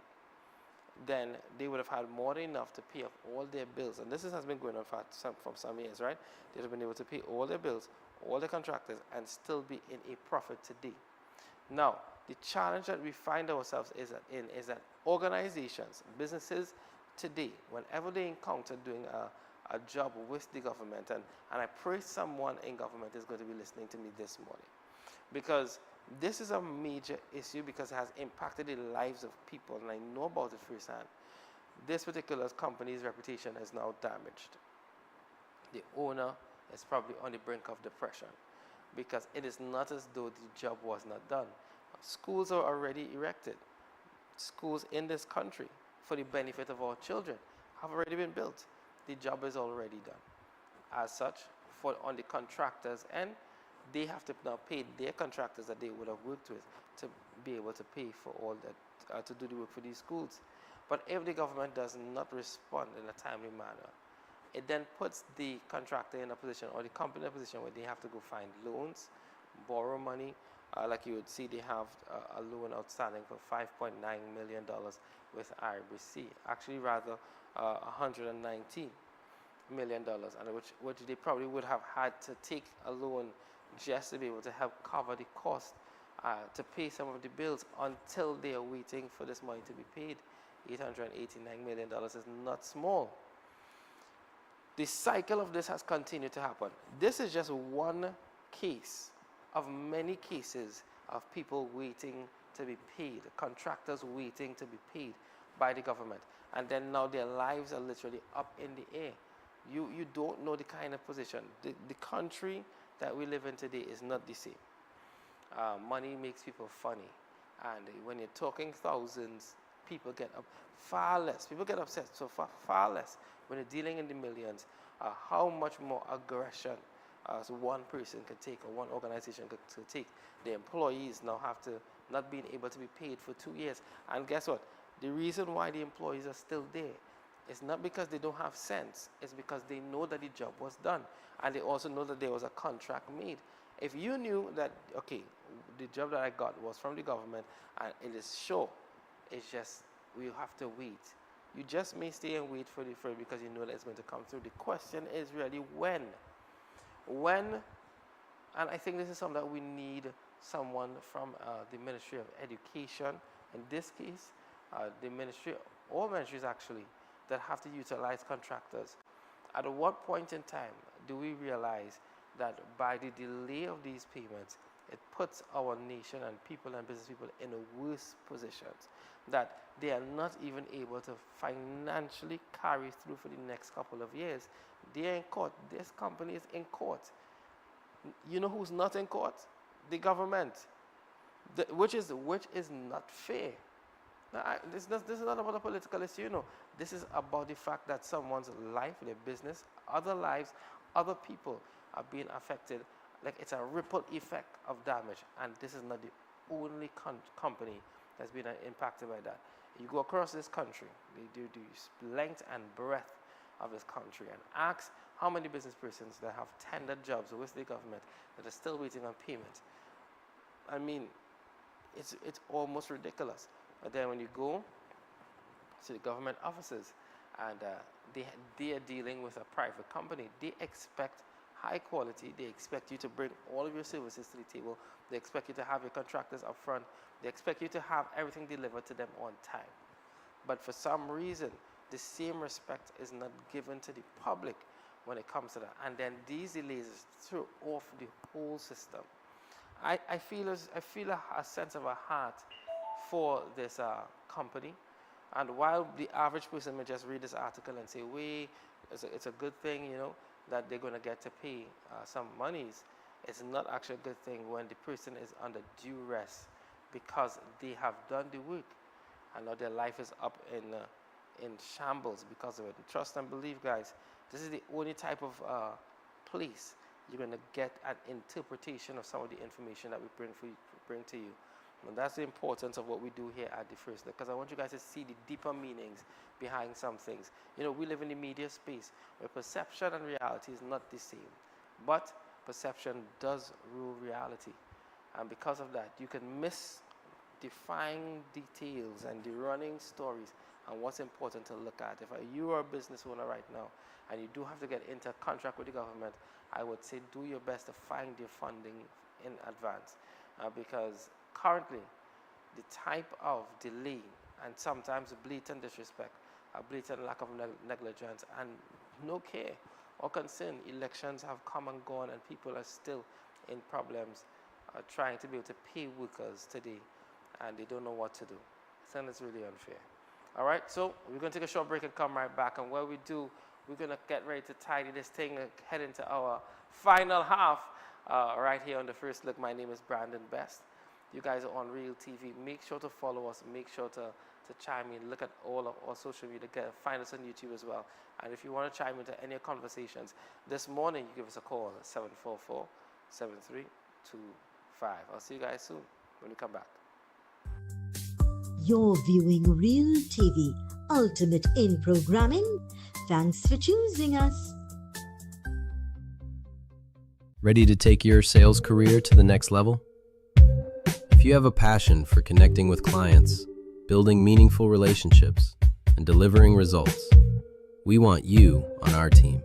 then they would have had more than enough to pay off all their bills. And this has been going on for some years, right? They would have been able to pay all their bills, all the contractors, and still be in a profit today. Now, the challenge that we find ourselves is that organizations, businesses today, whenever they encounter doing a job with the government, and I pray someone in government is going to be listening to me this morning, because this is a major issue because it has impacted the lives of people, and I know about it firsthand. This particular company's reputation is now damaged. The owner is probably on the brink of depression because it is not as though the job was not done. Schools are already erected. Schools in this country for the benefit of our children have already been built. The job is already done. As such, on the contractors end, they have to now pay their contractors that they would have worked with to be able to pay for all that, to do the work for these schools. But if the government does not respond in a timely manner, it then puts the contractor in a position, or the company in a position, where they have to go find loans, borrow money. Like you would see, they have a loan outstanding for $5.9 million with RBC. Actually, rather, $119 million, and which they probably would have had to take a loan just to be able to help cover the cost, to pay some of the bills until they are waiting for this money to be paid. $889 million is not small. The cycle of this has continued to happen. This is just one case of many cases of people waiting to be paid, contractors waiting to be paid by the government. And then now their lives are literally up in the air. You don't know the kind of position. The country that we live in today is not the same. Money makes people funny. And when you're talking thousands, people get up far less. People get upset so far less when you're dealing in the millions. How much more aggression so one person can take, or one organization could take. The employees now have to not being able to be paid for 2 years. And guess what? The reason why the employees are still there is not because they don't have sense. It's because they know that the job was done. And they also know that there was a contract made. If you knew that, okay, the job that I got was from the government and it is sure, it's just, we have to wait. You just may stay and wait for it because you know that it's going to come through. The question is really when. When, and I think this is something that we need someone from the Ministry of Education, in this case, the ministry, all ministries actually, that have to utilize contractors. At what point in time do we realize that by the delay of these payments, it puts our nation and people and business people in a worse positions, that they are not even able to financially carry through for the next couple of years? They're in court. This company is in court. You know who's not in court? The government, which is not fair. This is not about a political issue, you know. This is about the fact that someone's life, their business, other lives, other people are being affected. Like, it's a ripple effect of damage, and this is not the only company that's been impacted by that. You go across this country, they do the length and breadth of this country, and ask how many business persons that have tendered jobs with the government that are still waiting on payment. I mean, it's almost ridiculous. But then when you go to the government offices and they are dealing with a private company, they expect high quality. They expect you to bring all of your services to the table. They expect you to have your contractors up front. They expect you to have everything delivered to them on time. But for some reason, the same respect is not given to the public when it comes to that. And then these delays throw off the whole system. I feel a sense of a heart for this company. And while the average person may just read this article and say, wait, it's a good thing, you know, that they're going to get to pay some monies, it's not actually a good thing when the person is under duress because they have done the work and now their life is up in shambles because of it. And trust and believe, guys, this is the only type of place you're going to get an interpretation of some of the information that we bring to you. And that's the importance of what we do here at The First Look, because I want you guys to see the deeper meanings behind some things. You know, we live in the media space where perception and reality is not the same, but perception does rule reality. And because of that, you can miss the fine details and the running stories and what's important to look at. If you are a business owner right now and you do have to get into a contract with the government, I would say do your best to find your funding in advance, because currently the type of delay and sometimes blatant disrespect, a blatant lack of negligence and no care or concern, elections have come and gone and people are still in problems trying to be able to pay workers today, and they don't know what to do. I think it's really unfair. All right, so we're going to take a short break and come right back, and while we do, we're going to get ready to tidy this thing and head into our final half right here on The First Look. My name is Brandon Best. You guys are on Real TV. Make sure to follow us. Make sure to chime in. Look at all of our social media. Find us on YouTube as well. And if you want to chime into any conversations, this morning you give us a call at 744-7325. I'll see you guys soon when we come back. You're viewing Real TV, ultimate in programming. Thanks for choosing us. Ready to take your sales career to the next level? If you have a passion for connecting with clients, building meaningful relationships, and delivering results, we want you on our team.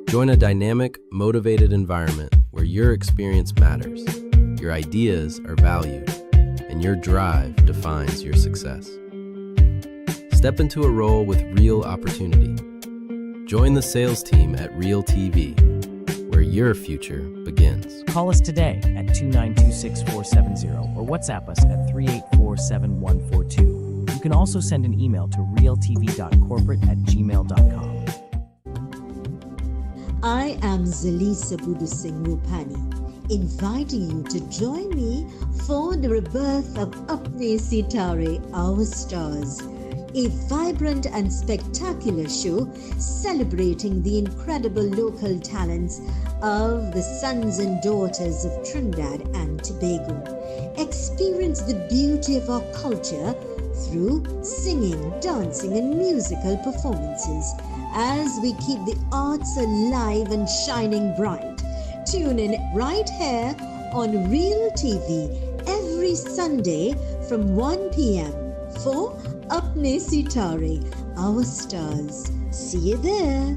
Join a dynamic, motivated environment where your experience matters, your ideas are valued, and your drive defines your success. Step into a role with real opportunity. Join the sales team at Real TV, where your future begins. Call us today at 292-6470 or WhatsApp us at 384-7142. You can also send an email to realtv.corporate@gmail.com. I am Zalisa Budusing Rupani, inviting you to join me for the rebirth of Apne Sitare, Our Stars, a vibrant and spectacular show celebrating the incredible local talents of the sons and daughters of Trinidad and Tobago. Experience the beauty of our culture through singing, dancing, and musical performances as we keep the arts alive and shining bright. Tune in right here on Real TV every Sunday from 1 p.m. for Apne Sitare, Our Stars. See you there.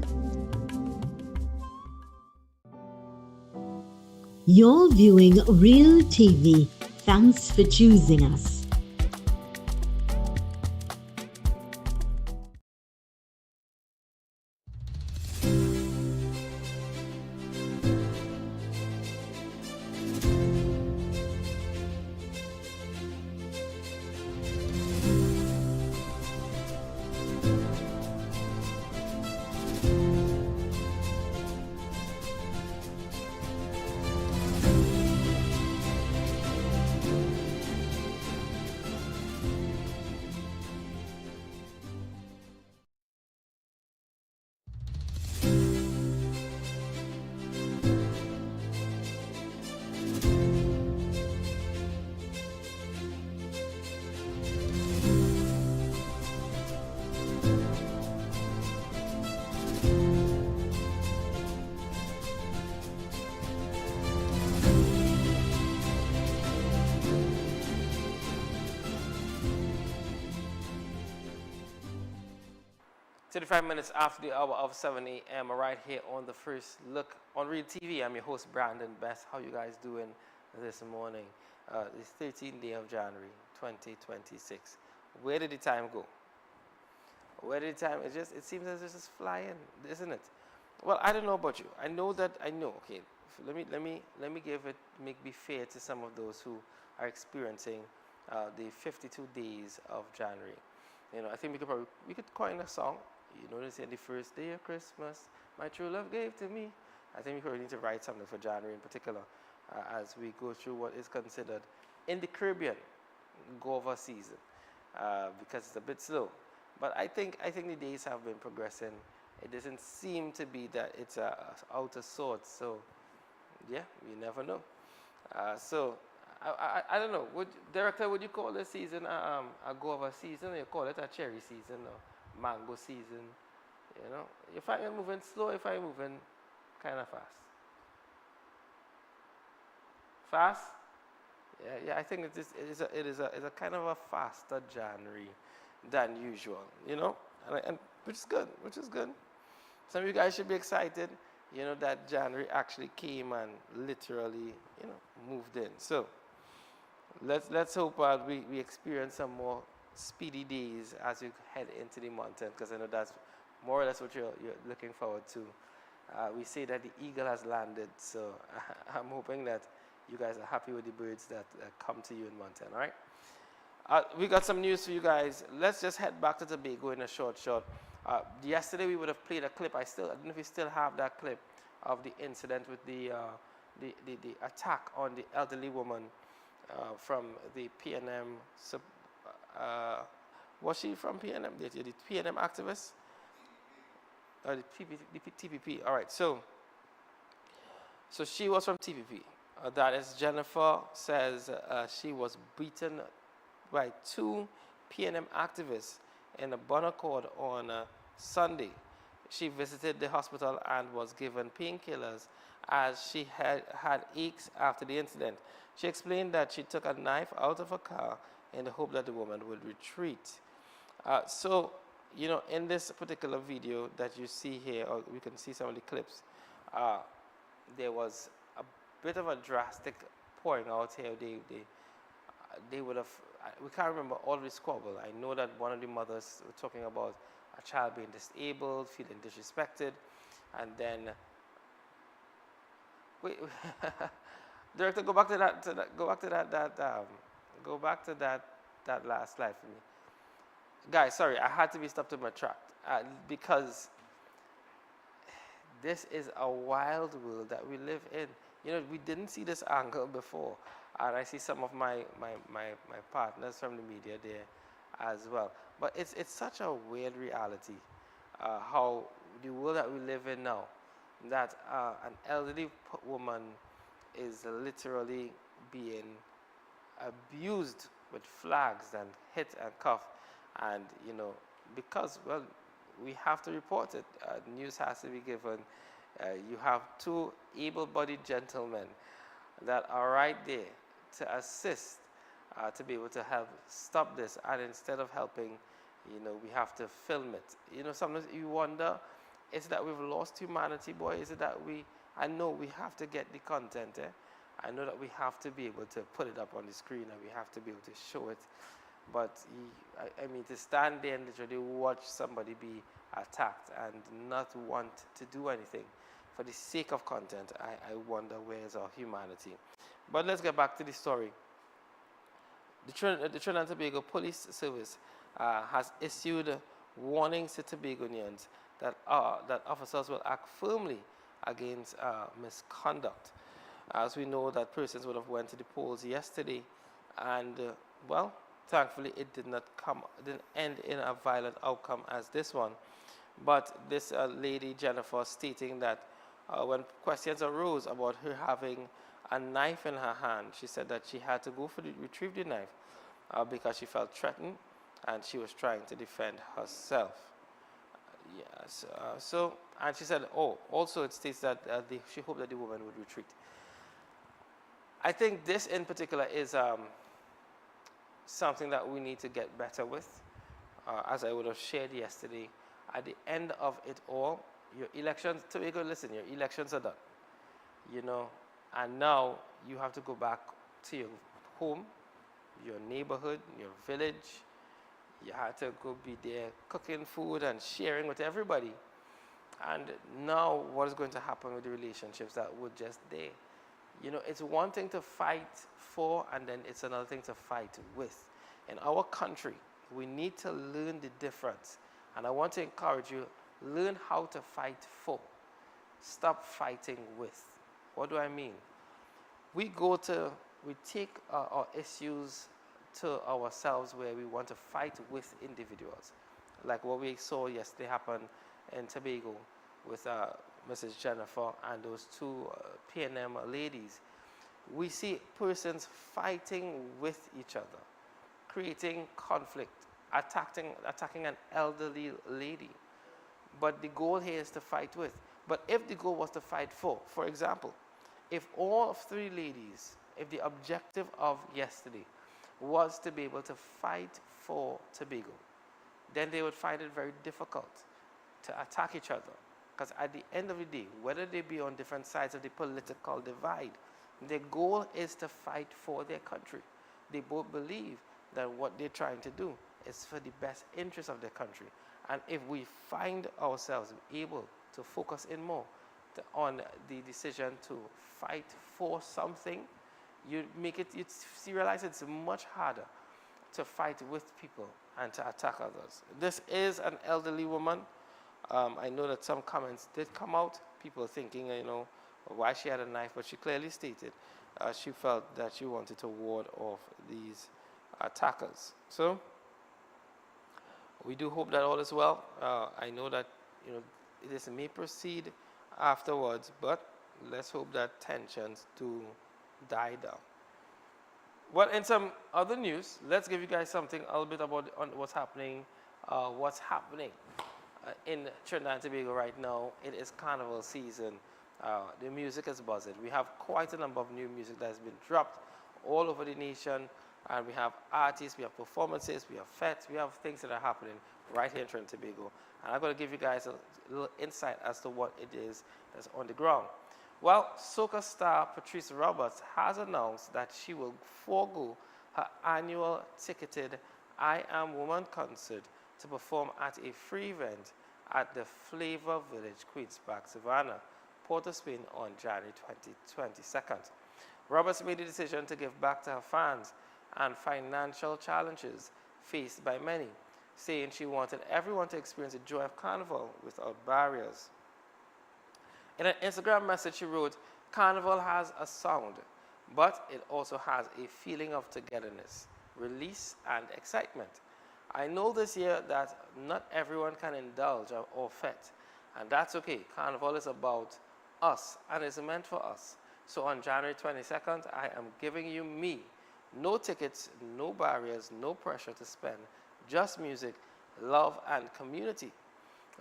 You're viewing Real TV. Thanks for choosing us. 35 minutes after the hour of 7 a.m. right here on the First Look on Real TV. I'm your host, Brandon Best. How you guys doing this morning? It's 13th day of January, 2026. Where did the time go? Where did the time? It seems as if it's flying, isn't it? Well, I don't know about you. I know. Okay, let me be fair to some of those who are experiencing the 52 days of January. You know, I think we could coin a song. You know, they say the first day of Christmas, my true love gave to me. I think we probably need to write something for January in particular, as we go through what is considered in the Caribbean Gova season, because it's a bit slow. But I think the days have been progressing. It doesn't seem to be that it's out of sorts. So, yeah, you never know. I don't know. Director, would you call this season a guava season, or you call it a cherry season or mango season? You know, you find it moving slow, you find it moving kind of fast. Fast? Yeah. I think it is a kind of a faster January than usual. You know, and which is good. Some of you guys should be excited. You know that January actually came and literally, moved in. So. Let's hope we experience some more speedy days as we head into the month, because I know that's more or less what you're looking forward to. We say that the eagle has landed, so I'm hoping that you guys are happy with the birds that come to you in Mountain. All right. We got some news for you guys. Let's just head back to Tobago in a short. Yesterday we would have played a clip. I don't know if you still have that clip of the incident with the attack on the elderly woman. From the PNM, was she from PNM? The PNM activist? The TPP. All right, so she was from TPP. That is, Jennifer says she was beaten by 2 PNM activists in a Bonaccord on Sunday. She visited the hospital and was given painkillers as she had aches after the incident. She explained that she took a knife out of her car in the hope that the woman would retreat. So, in this particular video that you see here, or we can see some of the clips, there was a bit of a drastic pouring out here. They would have, we can't remember all the squabble. I know that one of the mothers was talking about a child being disabled, feeling disrespected, and then wait. Director, go back to that last slide for me. Guys, sorry, I had to be stopped in my track because this is a wild world that we live in. We didn't see this angle before, and I see some of my partners from the media there as well. But it's such a weird reality, how the world that we live in now, that an elderly woman is literally being abused with flags and hit and cuff, and because we have to report it. News has to be given. You have 2 able-bodied gentlemen that are right there to assist, to be able to help stop this, and instead of helping, we have to film it. Sometimes you wonder, is it that we've lost humanity, boy? Is it that I know we have to get the content. I know that we have to be able to put it up on the screen, and we have to be able to show it. But I mean, to stand there and literally watch somebody be attacked and not want to do anything for the sake of content, I wonder where's our humanity. But let's get back to the story. The Trinidad and Tobago Police Service has issued warnings to Tobagonians that officers will act firmly against misconduct. As we know that persons would have went to the polls yesterday, and thankfully it didn't end in a violent outcome as this one. But this lady Jennifer stating that when questions arose about her having a knife in her hand, she said that she had to go retrieve the knife because she felt threatened and she was trying to defend herself. Yes. And she said, also it states that she hoped that the woman would retreat. I think this in particular is something that we need to get better with. As I would have shared yesterday, at the end of it all, your elections, Tobago, listen, your elections are done, you know, and now you have to go back to your home, your neighborhood, your village. You had to go be there cooking food and sharing with everybody. And now what is going to happen with the relationships that were just there? You know, it's one thing to fight for, and then it's another thing to fight with. In our country, we need to learn the difference. And I want to encourage you, learn how to fight for. Stop fighting with. What do I mean? We take our issues to ourselves where we want to fight with individuals. Like what we saw yesterday happen in Tobago with Mrs. Jennifer and those two PNM ladies. We see persons fighting with each other, creating conflict, attacking an elderly lady. But the goal here is to fight with. But if the goal was to fight for example, if all of three ladies, if the objective of yesterday was to be able to fight for Tobago, then they would find it very difficult to attack each other. Because at the end of the day, whether they be on different sides of the political divide, their goal is to fight for their country. They both believe that what they're trying to do is for the best interest of their country. And if we find ourselves able to focus in more on the decision to fight for something, you realize it's much harder to fight with people and to attack others. This is an elderly woman. I know that some comments did come out, people thinking, you know, why she had a knife, but she clearly stated she felt that she wanted to ward off these attackers. So we do hope that all is well. I know that, you know, this may proceed afterwards, but let's hope that tensions do die down. Well, in some other news, let's give you guys something a little bit about what's happening in Trinidad and Tobago right now. It is carnival season. The music is buzzing. We have quite a number of new music that has been dropped all over the nation, and we have artists, we have performances, we have fetes, we have things that are happening right here in Trinidad and Tobago. And I'm going to give you guys a little insight as to what it is that's on the ground. Well, soca star Patrice Roberts has announced that she will forego her annual ticketed I Am Woman concert to perform at a free event at the Flavor Village, Queen's Park, Savannah, Port of Spain on January 22nd. Roberts made the decision to give back to her fans and financial challenges faced by many, saying she wanted everyone to experience the joy of carnival without barriers. In an Instagram message, she wrote, "Carnival has a sound, but it also has a feeling of togetherness, release, and excitement. I know this year that not everyone can indulge or fet, and that's okay. Carnival is about us, and it's meant for us. So on January 22nd, I am giving you me. No tickets, no barriers, no pressure to spend, just music, love, and community.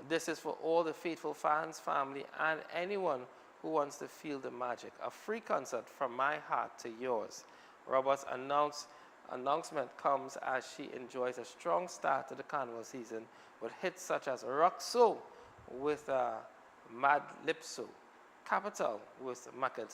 This is for all the faithful fans, family, and anyone who wants to feel the magic. A free concert from my heart to yours." Roberts' announcement comes as she enjoys a strong start to the carnival season with hits such as Rock So with Mad Lipso, Capital with Michael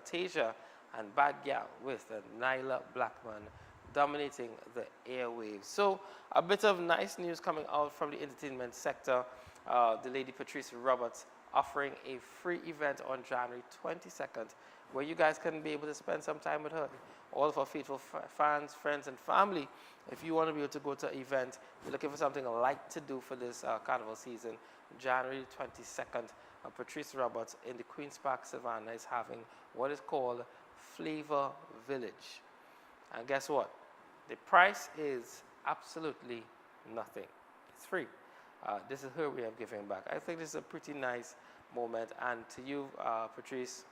Tasia, and Bad Gal with Nyla Blackman dominating the airwaves. So a bit of nice news coming out from the entertainment sector. The lady Patrice Roberts offering a free event on January 22nd where you guys can be able to spend some time with her. All of our faithful fans, friends, and family, if you want to be able to go to an event, you're looking for something light to do for this carnival season, January 22nd, Patrice Roberts in the Queen's Park, Savannah is having what is called Flavor Village. And guess what? The price is absolutely nothing. It's free. This is her way of giving back. I think this is a pretty nice moment. And to you, Patrice,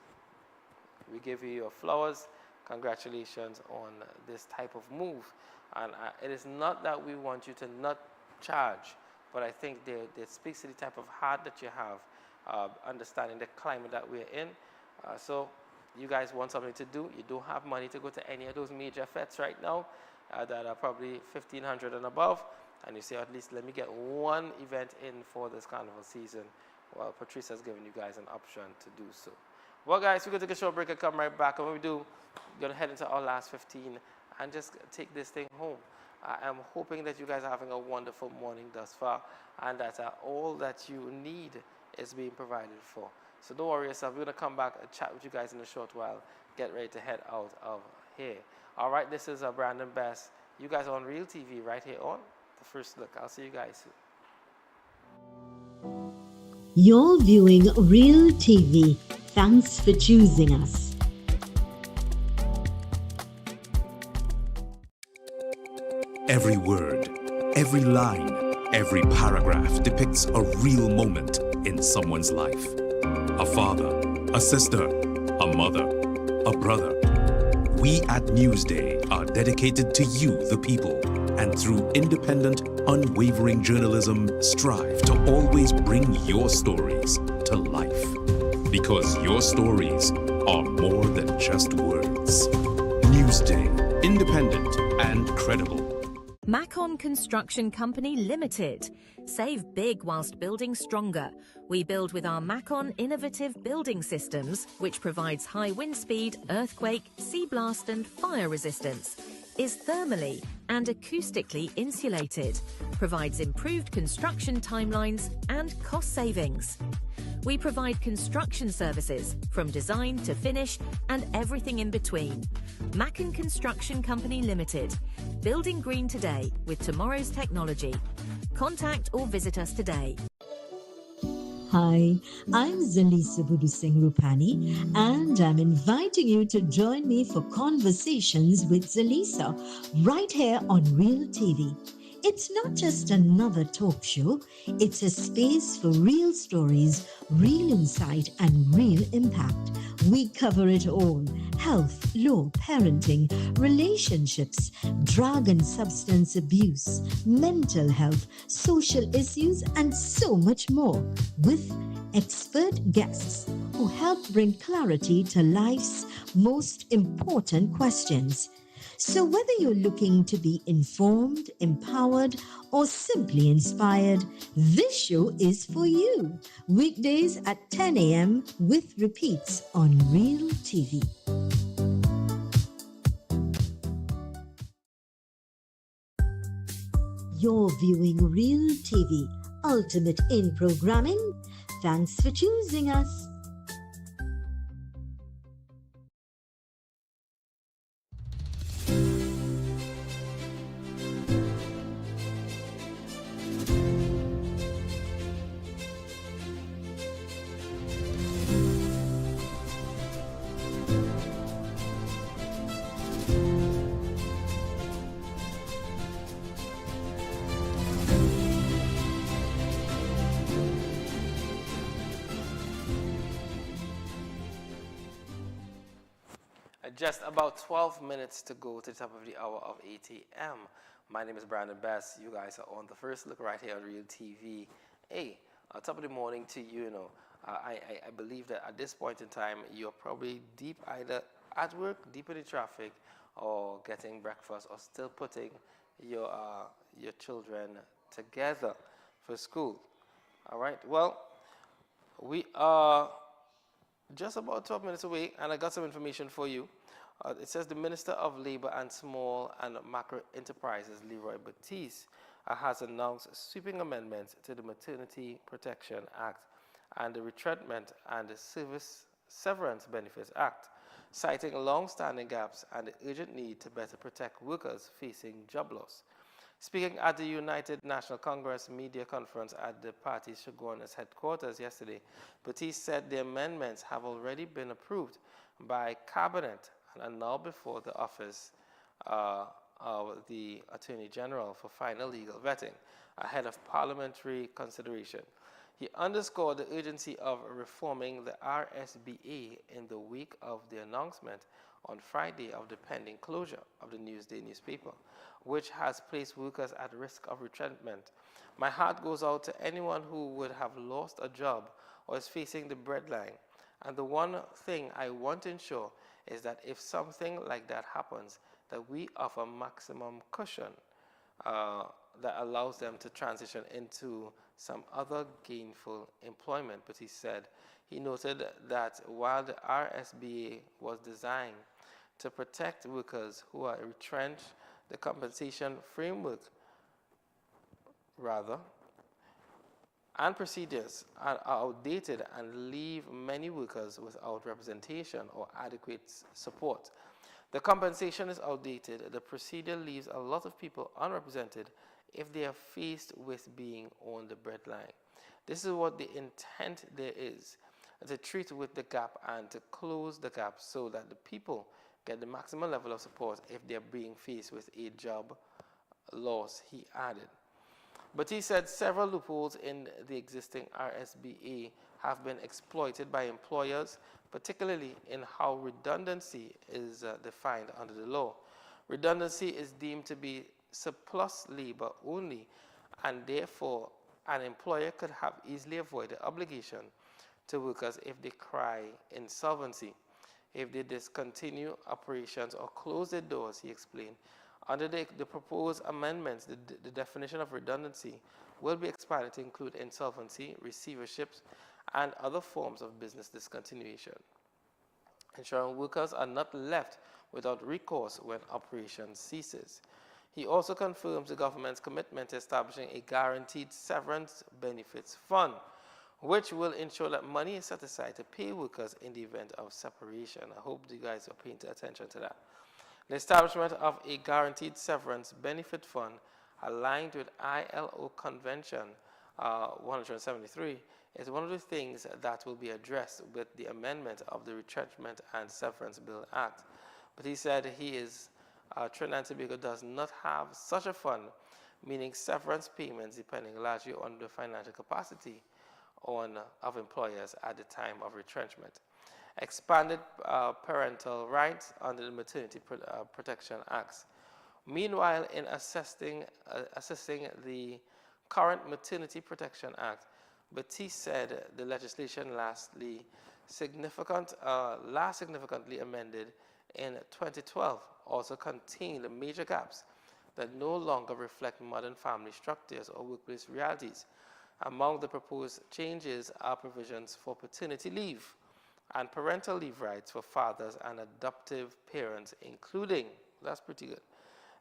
we give you your flowers. Congratulations on this type of move. And it is not that we want you to not charge, but I think it speaks to the type of heart that you have, understanding the climate that we're in. So you guys want something to do. You don't have money to go to any of those major fetes right now. that are probably 1,500 and above, and you say, at least let me get one event in for this carnival season, well, Patrice has given you guys an option to do so. Well, guys, we're going to take a short break and come right back. And when we do, we're going to head into our last 15 and just take this thing home. I am hoping that you guys are having a wonderful morning thus far, and that all that you need is being provided for. So don't worry yourself. We're going to come back and chat with you guys in a short while. Get ready to head out of here. All right, this is Brandon Best. You guys are on Real TV right here on The First Look. I'll see you guys soon. You're viewing Real TV. Thanks for choosing us. Every word, every line, every paragraph depicts a real moment in someone's life. A father, a sister, a mother, a brother. We at Newsday are dedicated to you, the people, and through independent, unwavering journalism, strive to always bring your stories to life. Because your stories are more than just words. Newsday, independent and credible. Macon Construction Company Limited. Save big whilst building stronger. We build with our Macon innovative building systems, which provides high wind speed, earthquake, sea blast and fire resistance. Is thermally and acoustically insulated. Provides improved construction timelines and cost savings. We provide construction services from design to finish and everything in between. Macon Construction Company Limited. Building green today with tomorrow's technology. Contact or visit us today. Hi, I'm Zalisa Budusing Rupani, and I'm inviting you to join me for Conversations with Zalisa right here on Real TV. It's not just another talk show, it's a space for real stories, real insight, and real impact. We cover it all: health, law, parenting, relationships, drug and substance abuse, mental health, social issues, and so much more, with expert guests who help bring clarity to life's most important questions. So whether you're looking to be informed, empowered, or simply inspired, this show is for you. Weekdays at 10 a.m. with repeats on Real TV. You're viewing Real TV, ultimate in programming. Thanks for choosing us. Just about 12 minutes to go to the top of the hour of 8 a.m. My name is Brandon Best. You guys are on The First Look right here on Real TV. Hey, top of the morning to you. I believe that at this point in time, you're probably deep either at work, deep in the traffic, or getting breakfast, or still putting your children together for school. All right, well, we are just about 12 minutes away, and I got some information for you. It says the Minister of Labor and Small and Macro Enterprises, Leroy Batiste, has announced sweeping amendments to the Maternity Protection Act and the Retrenchment and the Service Severance Benefits Act, citing long-standing gaps and the urgent need to better protect workers facing job loss. Speaking at the United National Congress media conference at the party's Shogunas headquarters yesterday, Batiste said the amendments have already been approved by Cabinet and are now before the office of the Attorney General for final legal vetting ahead of parliamentary consideration. He underscored the urgency of reforming the RSBA in the wake of the announcement on Friday of the pending closure of the Newsday newspaper, which has placed workers at risk of retrenchment. My heart goes out to anyone who would have lost a job or is facing the breadline. And the one thing I want to ensure is that if something like that happens, that we offer maximum cushion that allows them to transition into some other gainful employment. But he noted that while the RSBA was designed to protect workers who are retrenched, the compensation framework and procedures are outdated and leave many workers without representation or adequate support. The compensation is outdated. The procedure leaves a lot of people unrepresented if they are faced with being on the breadline. This is what the intent there is, to treat with the gap and to close the gap so that the people get the maximum level of support if they are being faced with a job loss, he added. But he said several loopholes in the existing RSBA have been exploited by employers, particularly in how redundancy is defined under the law. Redundancy is deemed to be surplus labor only, and therefore an employer could have easily avoided obligation to workers if they cry insolvency. If they discontinue operations or close their doors, he explained. Under the proposed amendments, the definition of redundancy will be expanded to include insolvency, receiverships, and other forms of business discontinuation, ensuring workers are not left without recourse when operation ceases. He also confirms the government's commitment to establishing a guaranteed severance benefits fund, which will ensure that money is set aside to pay workers in the event of separation. I hope you guys are paying attention to that. The establishment of a guaranteed severance benefit fund aligned with ILO Convention 173 is one of the things that will be addressed with the amendment of the Retrenchment and Severance Bill Act. But he said Trinidad and Tobago does not have such a fund, meaning severance payments depending largely on the financial capacity of employers at the time of retrenchment. Expanded parental rights under the Maternity Protection Acts. Meanwhile, in assessing the current Maternity Protection Act, Batiste said the legislation last significantly amended in 2012 also contained major gaps that no longer reflect modern family structures or workplace realities. Among the proposed changes are provisions for paternity leave and parental leave rights for fathers and adoptive parents, including, that's pretty good,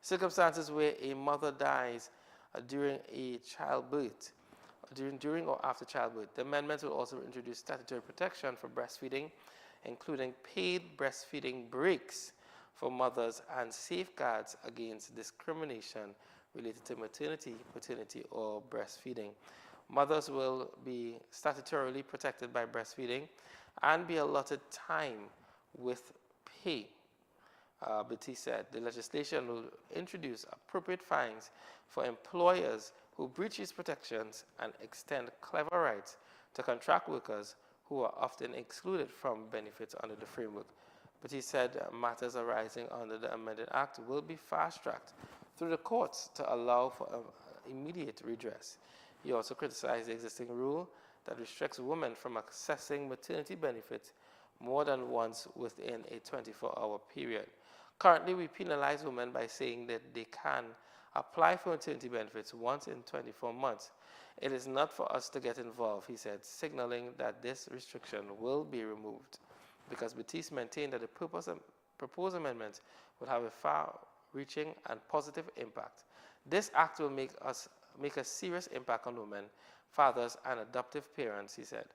circumstances where a mother dies during or after childbirth. The amendments will also introduce statutory protection for breastfeeding, including paid breastfeeding breaks for mothers and safeguards against discrimination related to maternity, paternity, or breastfeeding. Mothers will be statutorily protected by breastfeeding and be allotted time with pay. Batiste said the legislation will introduce appropriate fines for employers who breach these protections and extend clever rights to contract workers who are often excluded from benefits under the framework. But he said matters arising under the amended act will be fast-tracked through the courts to allow for immediate redress. He also criticized the existing rule that restricts women from accessing maternity benefits more than once within a 24-hour period. Currently, we penalize women by saying that they can apply for maternity benefits once in 24 months. It is not for us to get involved, he said, signaling that this restriction will be removed because Batiste maintained that the proposed amendments will have a far-reaching and positive impact. This act will make a serious impact on women, fathers, and adoptive parents, he said.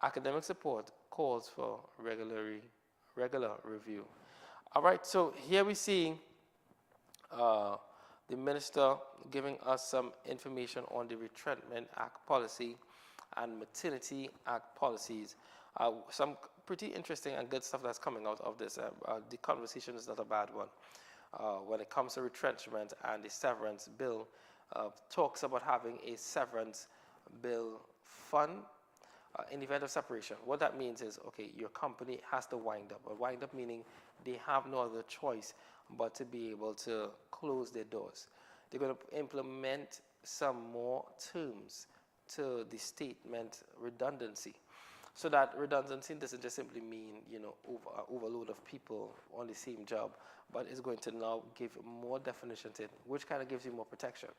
Academic support calls for regular review. All right, so here we see the minister giving us some information on the Retrenchment Act policy and Maternity Act policies. Some pretty interesting and good stuff that's coming out of this. The conversation is not a bad one. When it comes to retrenchment and the severance bill, talks about having a severance bill fund in the event of separation. What that means is, okay, your company has to wind up. Wind up meaning they have no other choice but to be able to close their doors. They're going to implement some more terms to the statement redundancy. So that redundancy doesn't just simply mean, overload of people on the same job, but it's going to now give more definition to it, which kind of gives you more protection.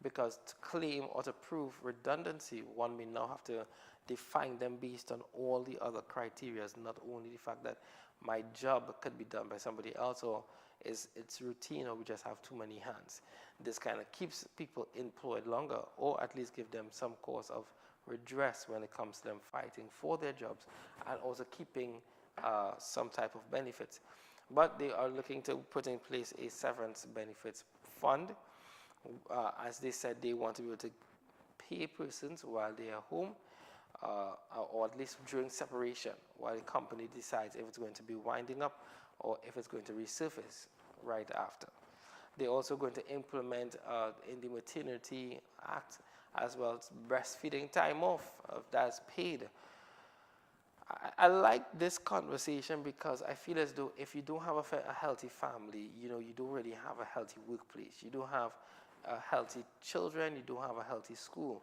Because to claim or to prove redundancy, one may now have to define them based on all the other criteria, not only the fact that my job could be done by somebody else, or it's routine, or we just have too many hands. This kind of keeps people employed longer, or at least give them some cause of redress when it comes to them fighting for their jobs, and also keeping some type of benefits. But they are looking to put in place a severance benefits fund. As they said, they want to be able to pay persons while they are home, or at least during separation, while the company decides if it's going to be winding up or if it's going to resurface right after. They're also going to implement in the Maternity Act as well as breastfeeding time off that's paid. I like this conversation because I feel as though if you don't have a healthy family, you don't really have a healthy workplace. You don't have healthy children. You don't have a healthy school.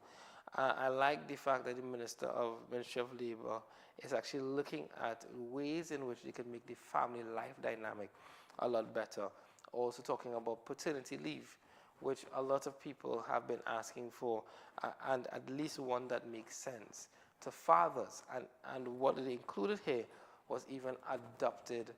I like the fact that the Ministry of Labor is actually looking at ways in which they can make the family life dynamic a lot better. Also talking about paternity leave, which a lot of people have been asking for, and at least one that makes sense to fathers. And what they included here was even adoptive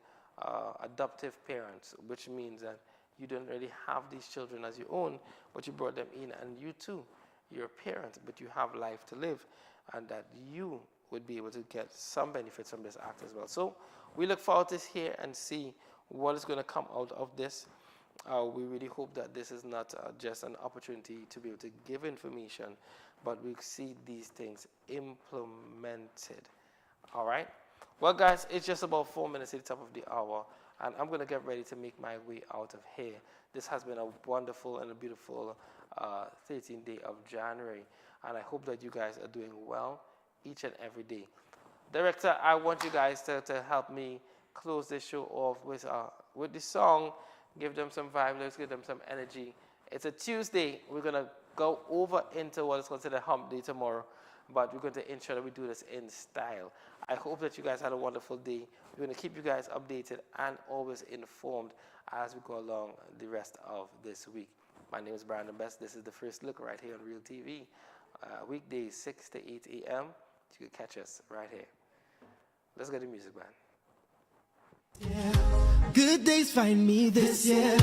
parents, which means that you don't really have these children as your own, but you brought them in, and you too, you're a parent, but you have life to live, and that you would be able to get some benefits from this act as well. So we look forward to hear and see what is going to come out of this. We really hope that this is not just an opportunity to be able to give information, but we see these things implemented. All right? Well, guys, it's just about 4 minutes at the top of the hour, and I'm going to get ready to make my way out of here. This has been a wonderful and a beautiful 13th day of January, and I hope that you guys are doing well each and every day. Director, I want you guys to help me close this show off with the song. Give them some vibe, let's give them some energy. It's a Tuesday. We're going to go over into what is considered hump day tomorrow, but we're going to ensure that we do this in style. I hope that you guys had a wonderful day. We're going to keep you guys updated and always informed as we go along the rest of this week. My name is Brandon Best. This is The First Look right here on Real TV. Weekdays 6 to 8 a.m. You can catch us right here. Let's get the music, man. Yeah. Good days find me this year.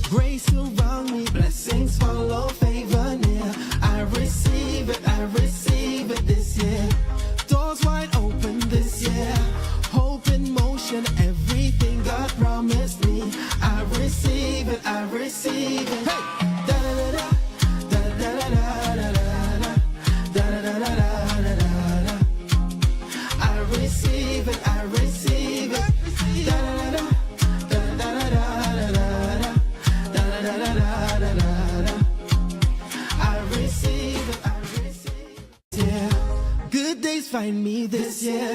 Grace surround me, blessings follow, favor near. I receive it this year. Doors wide open this year. Hope in motion, everything God promised me. I receive it, I receive it. Hey! Da da da da da da da da da da da da da. I receive it, I receive it. Da da da. Good days find me this year.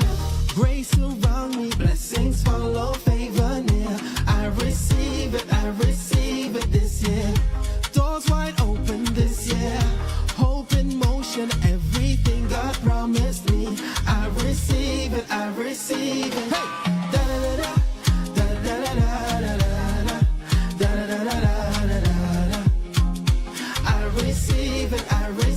Grace surround me, blessings follow, favor near. I receive it this year. Doors wide open this year. Hope in motion, everything God promised me. I receive it, I receive it. Hey! Da da da da da da da da da da da da da da. I receive it, I receive it.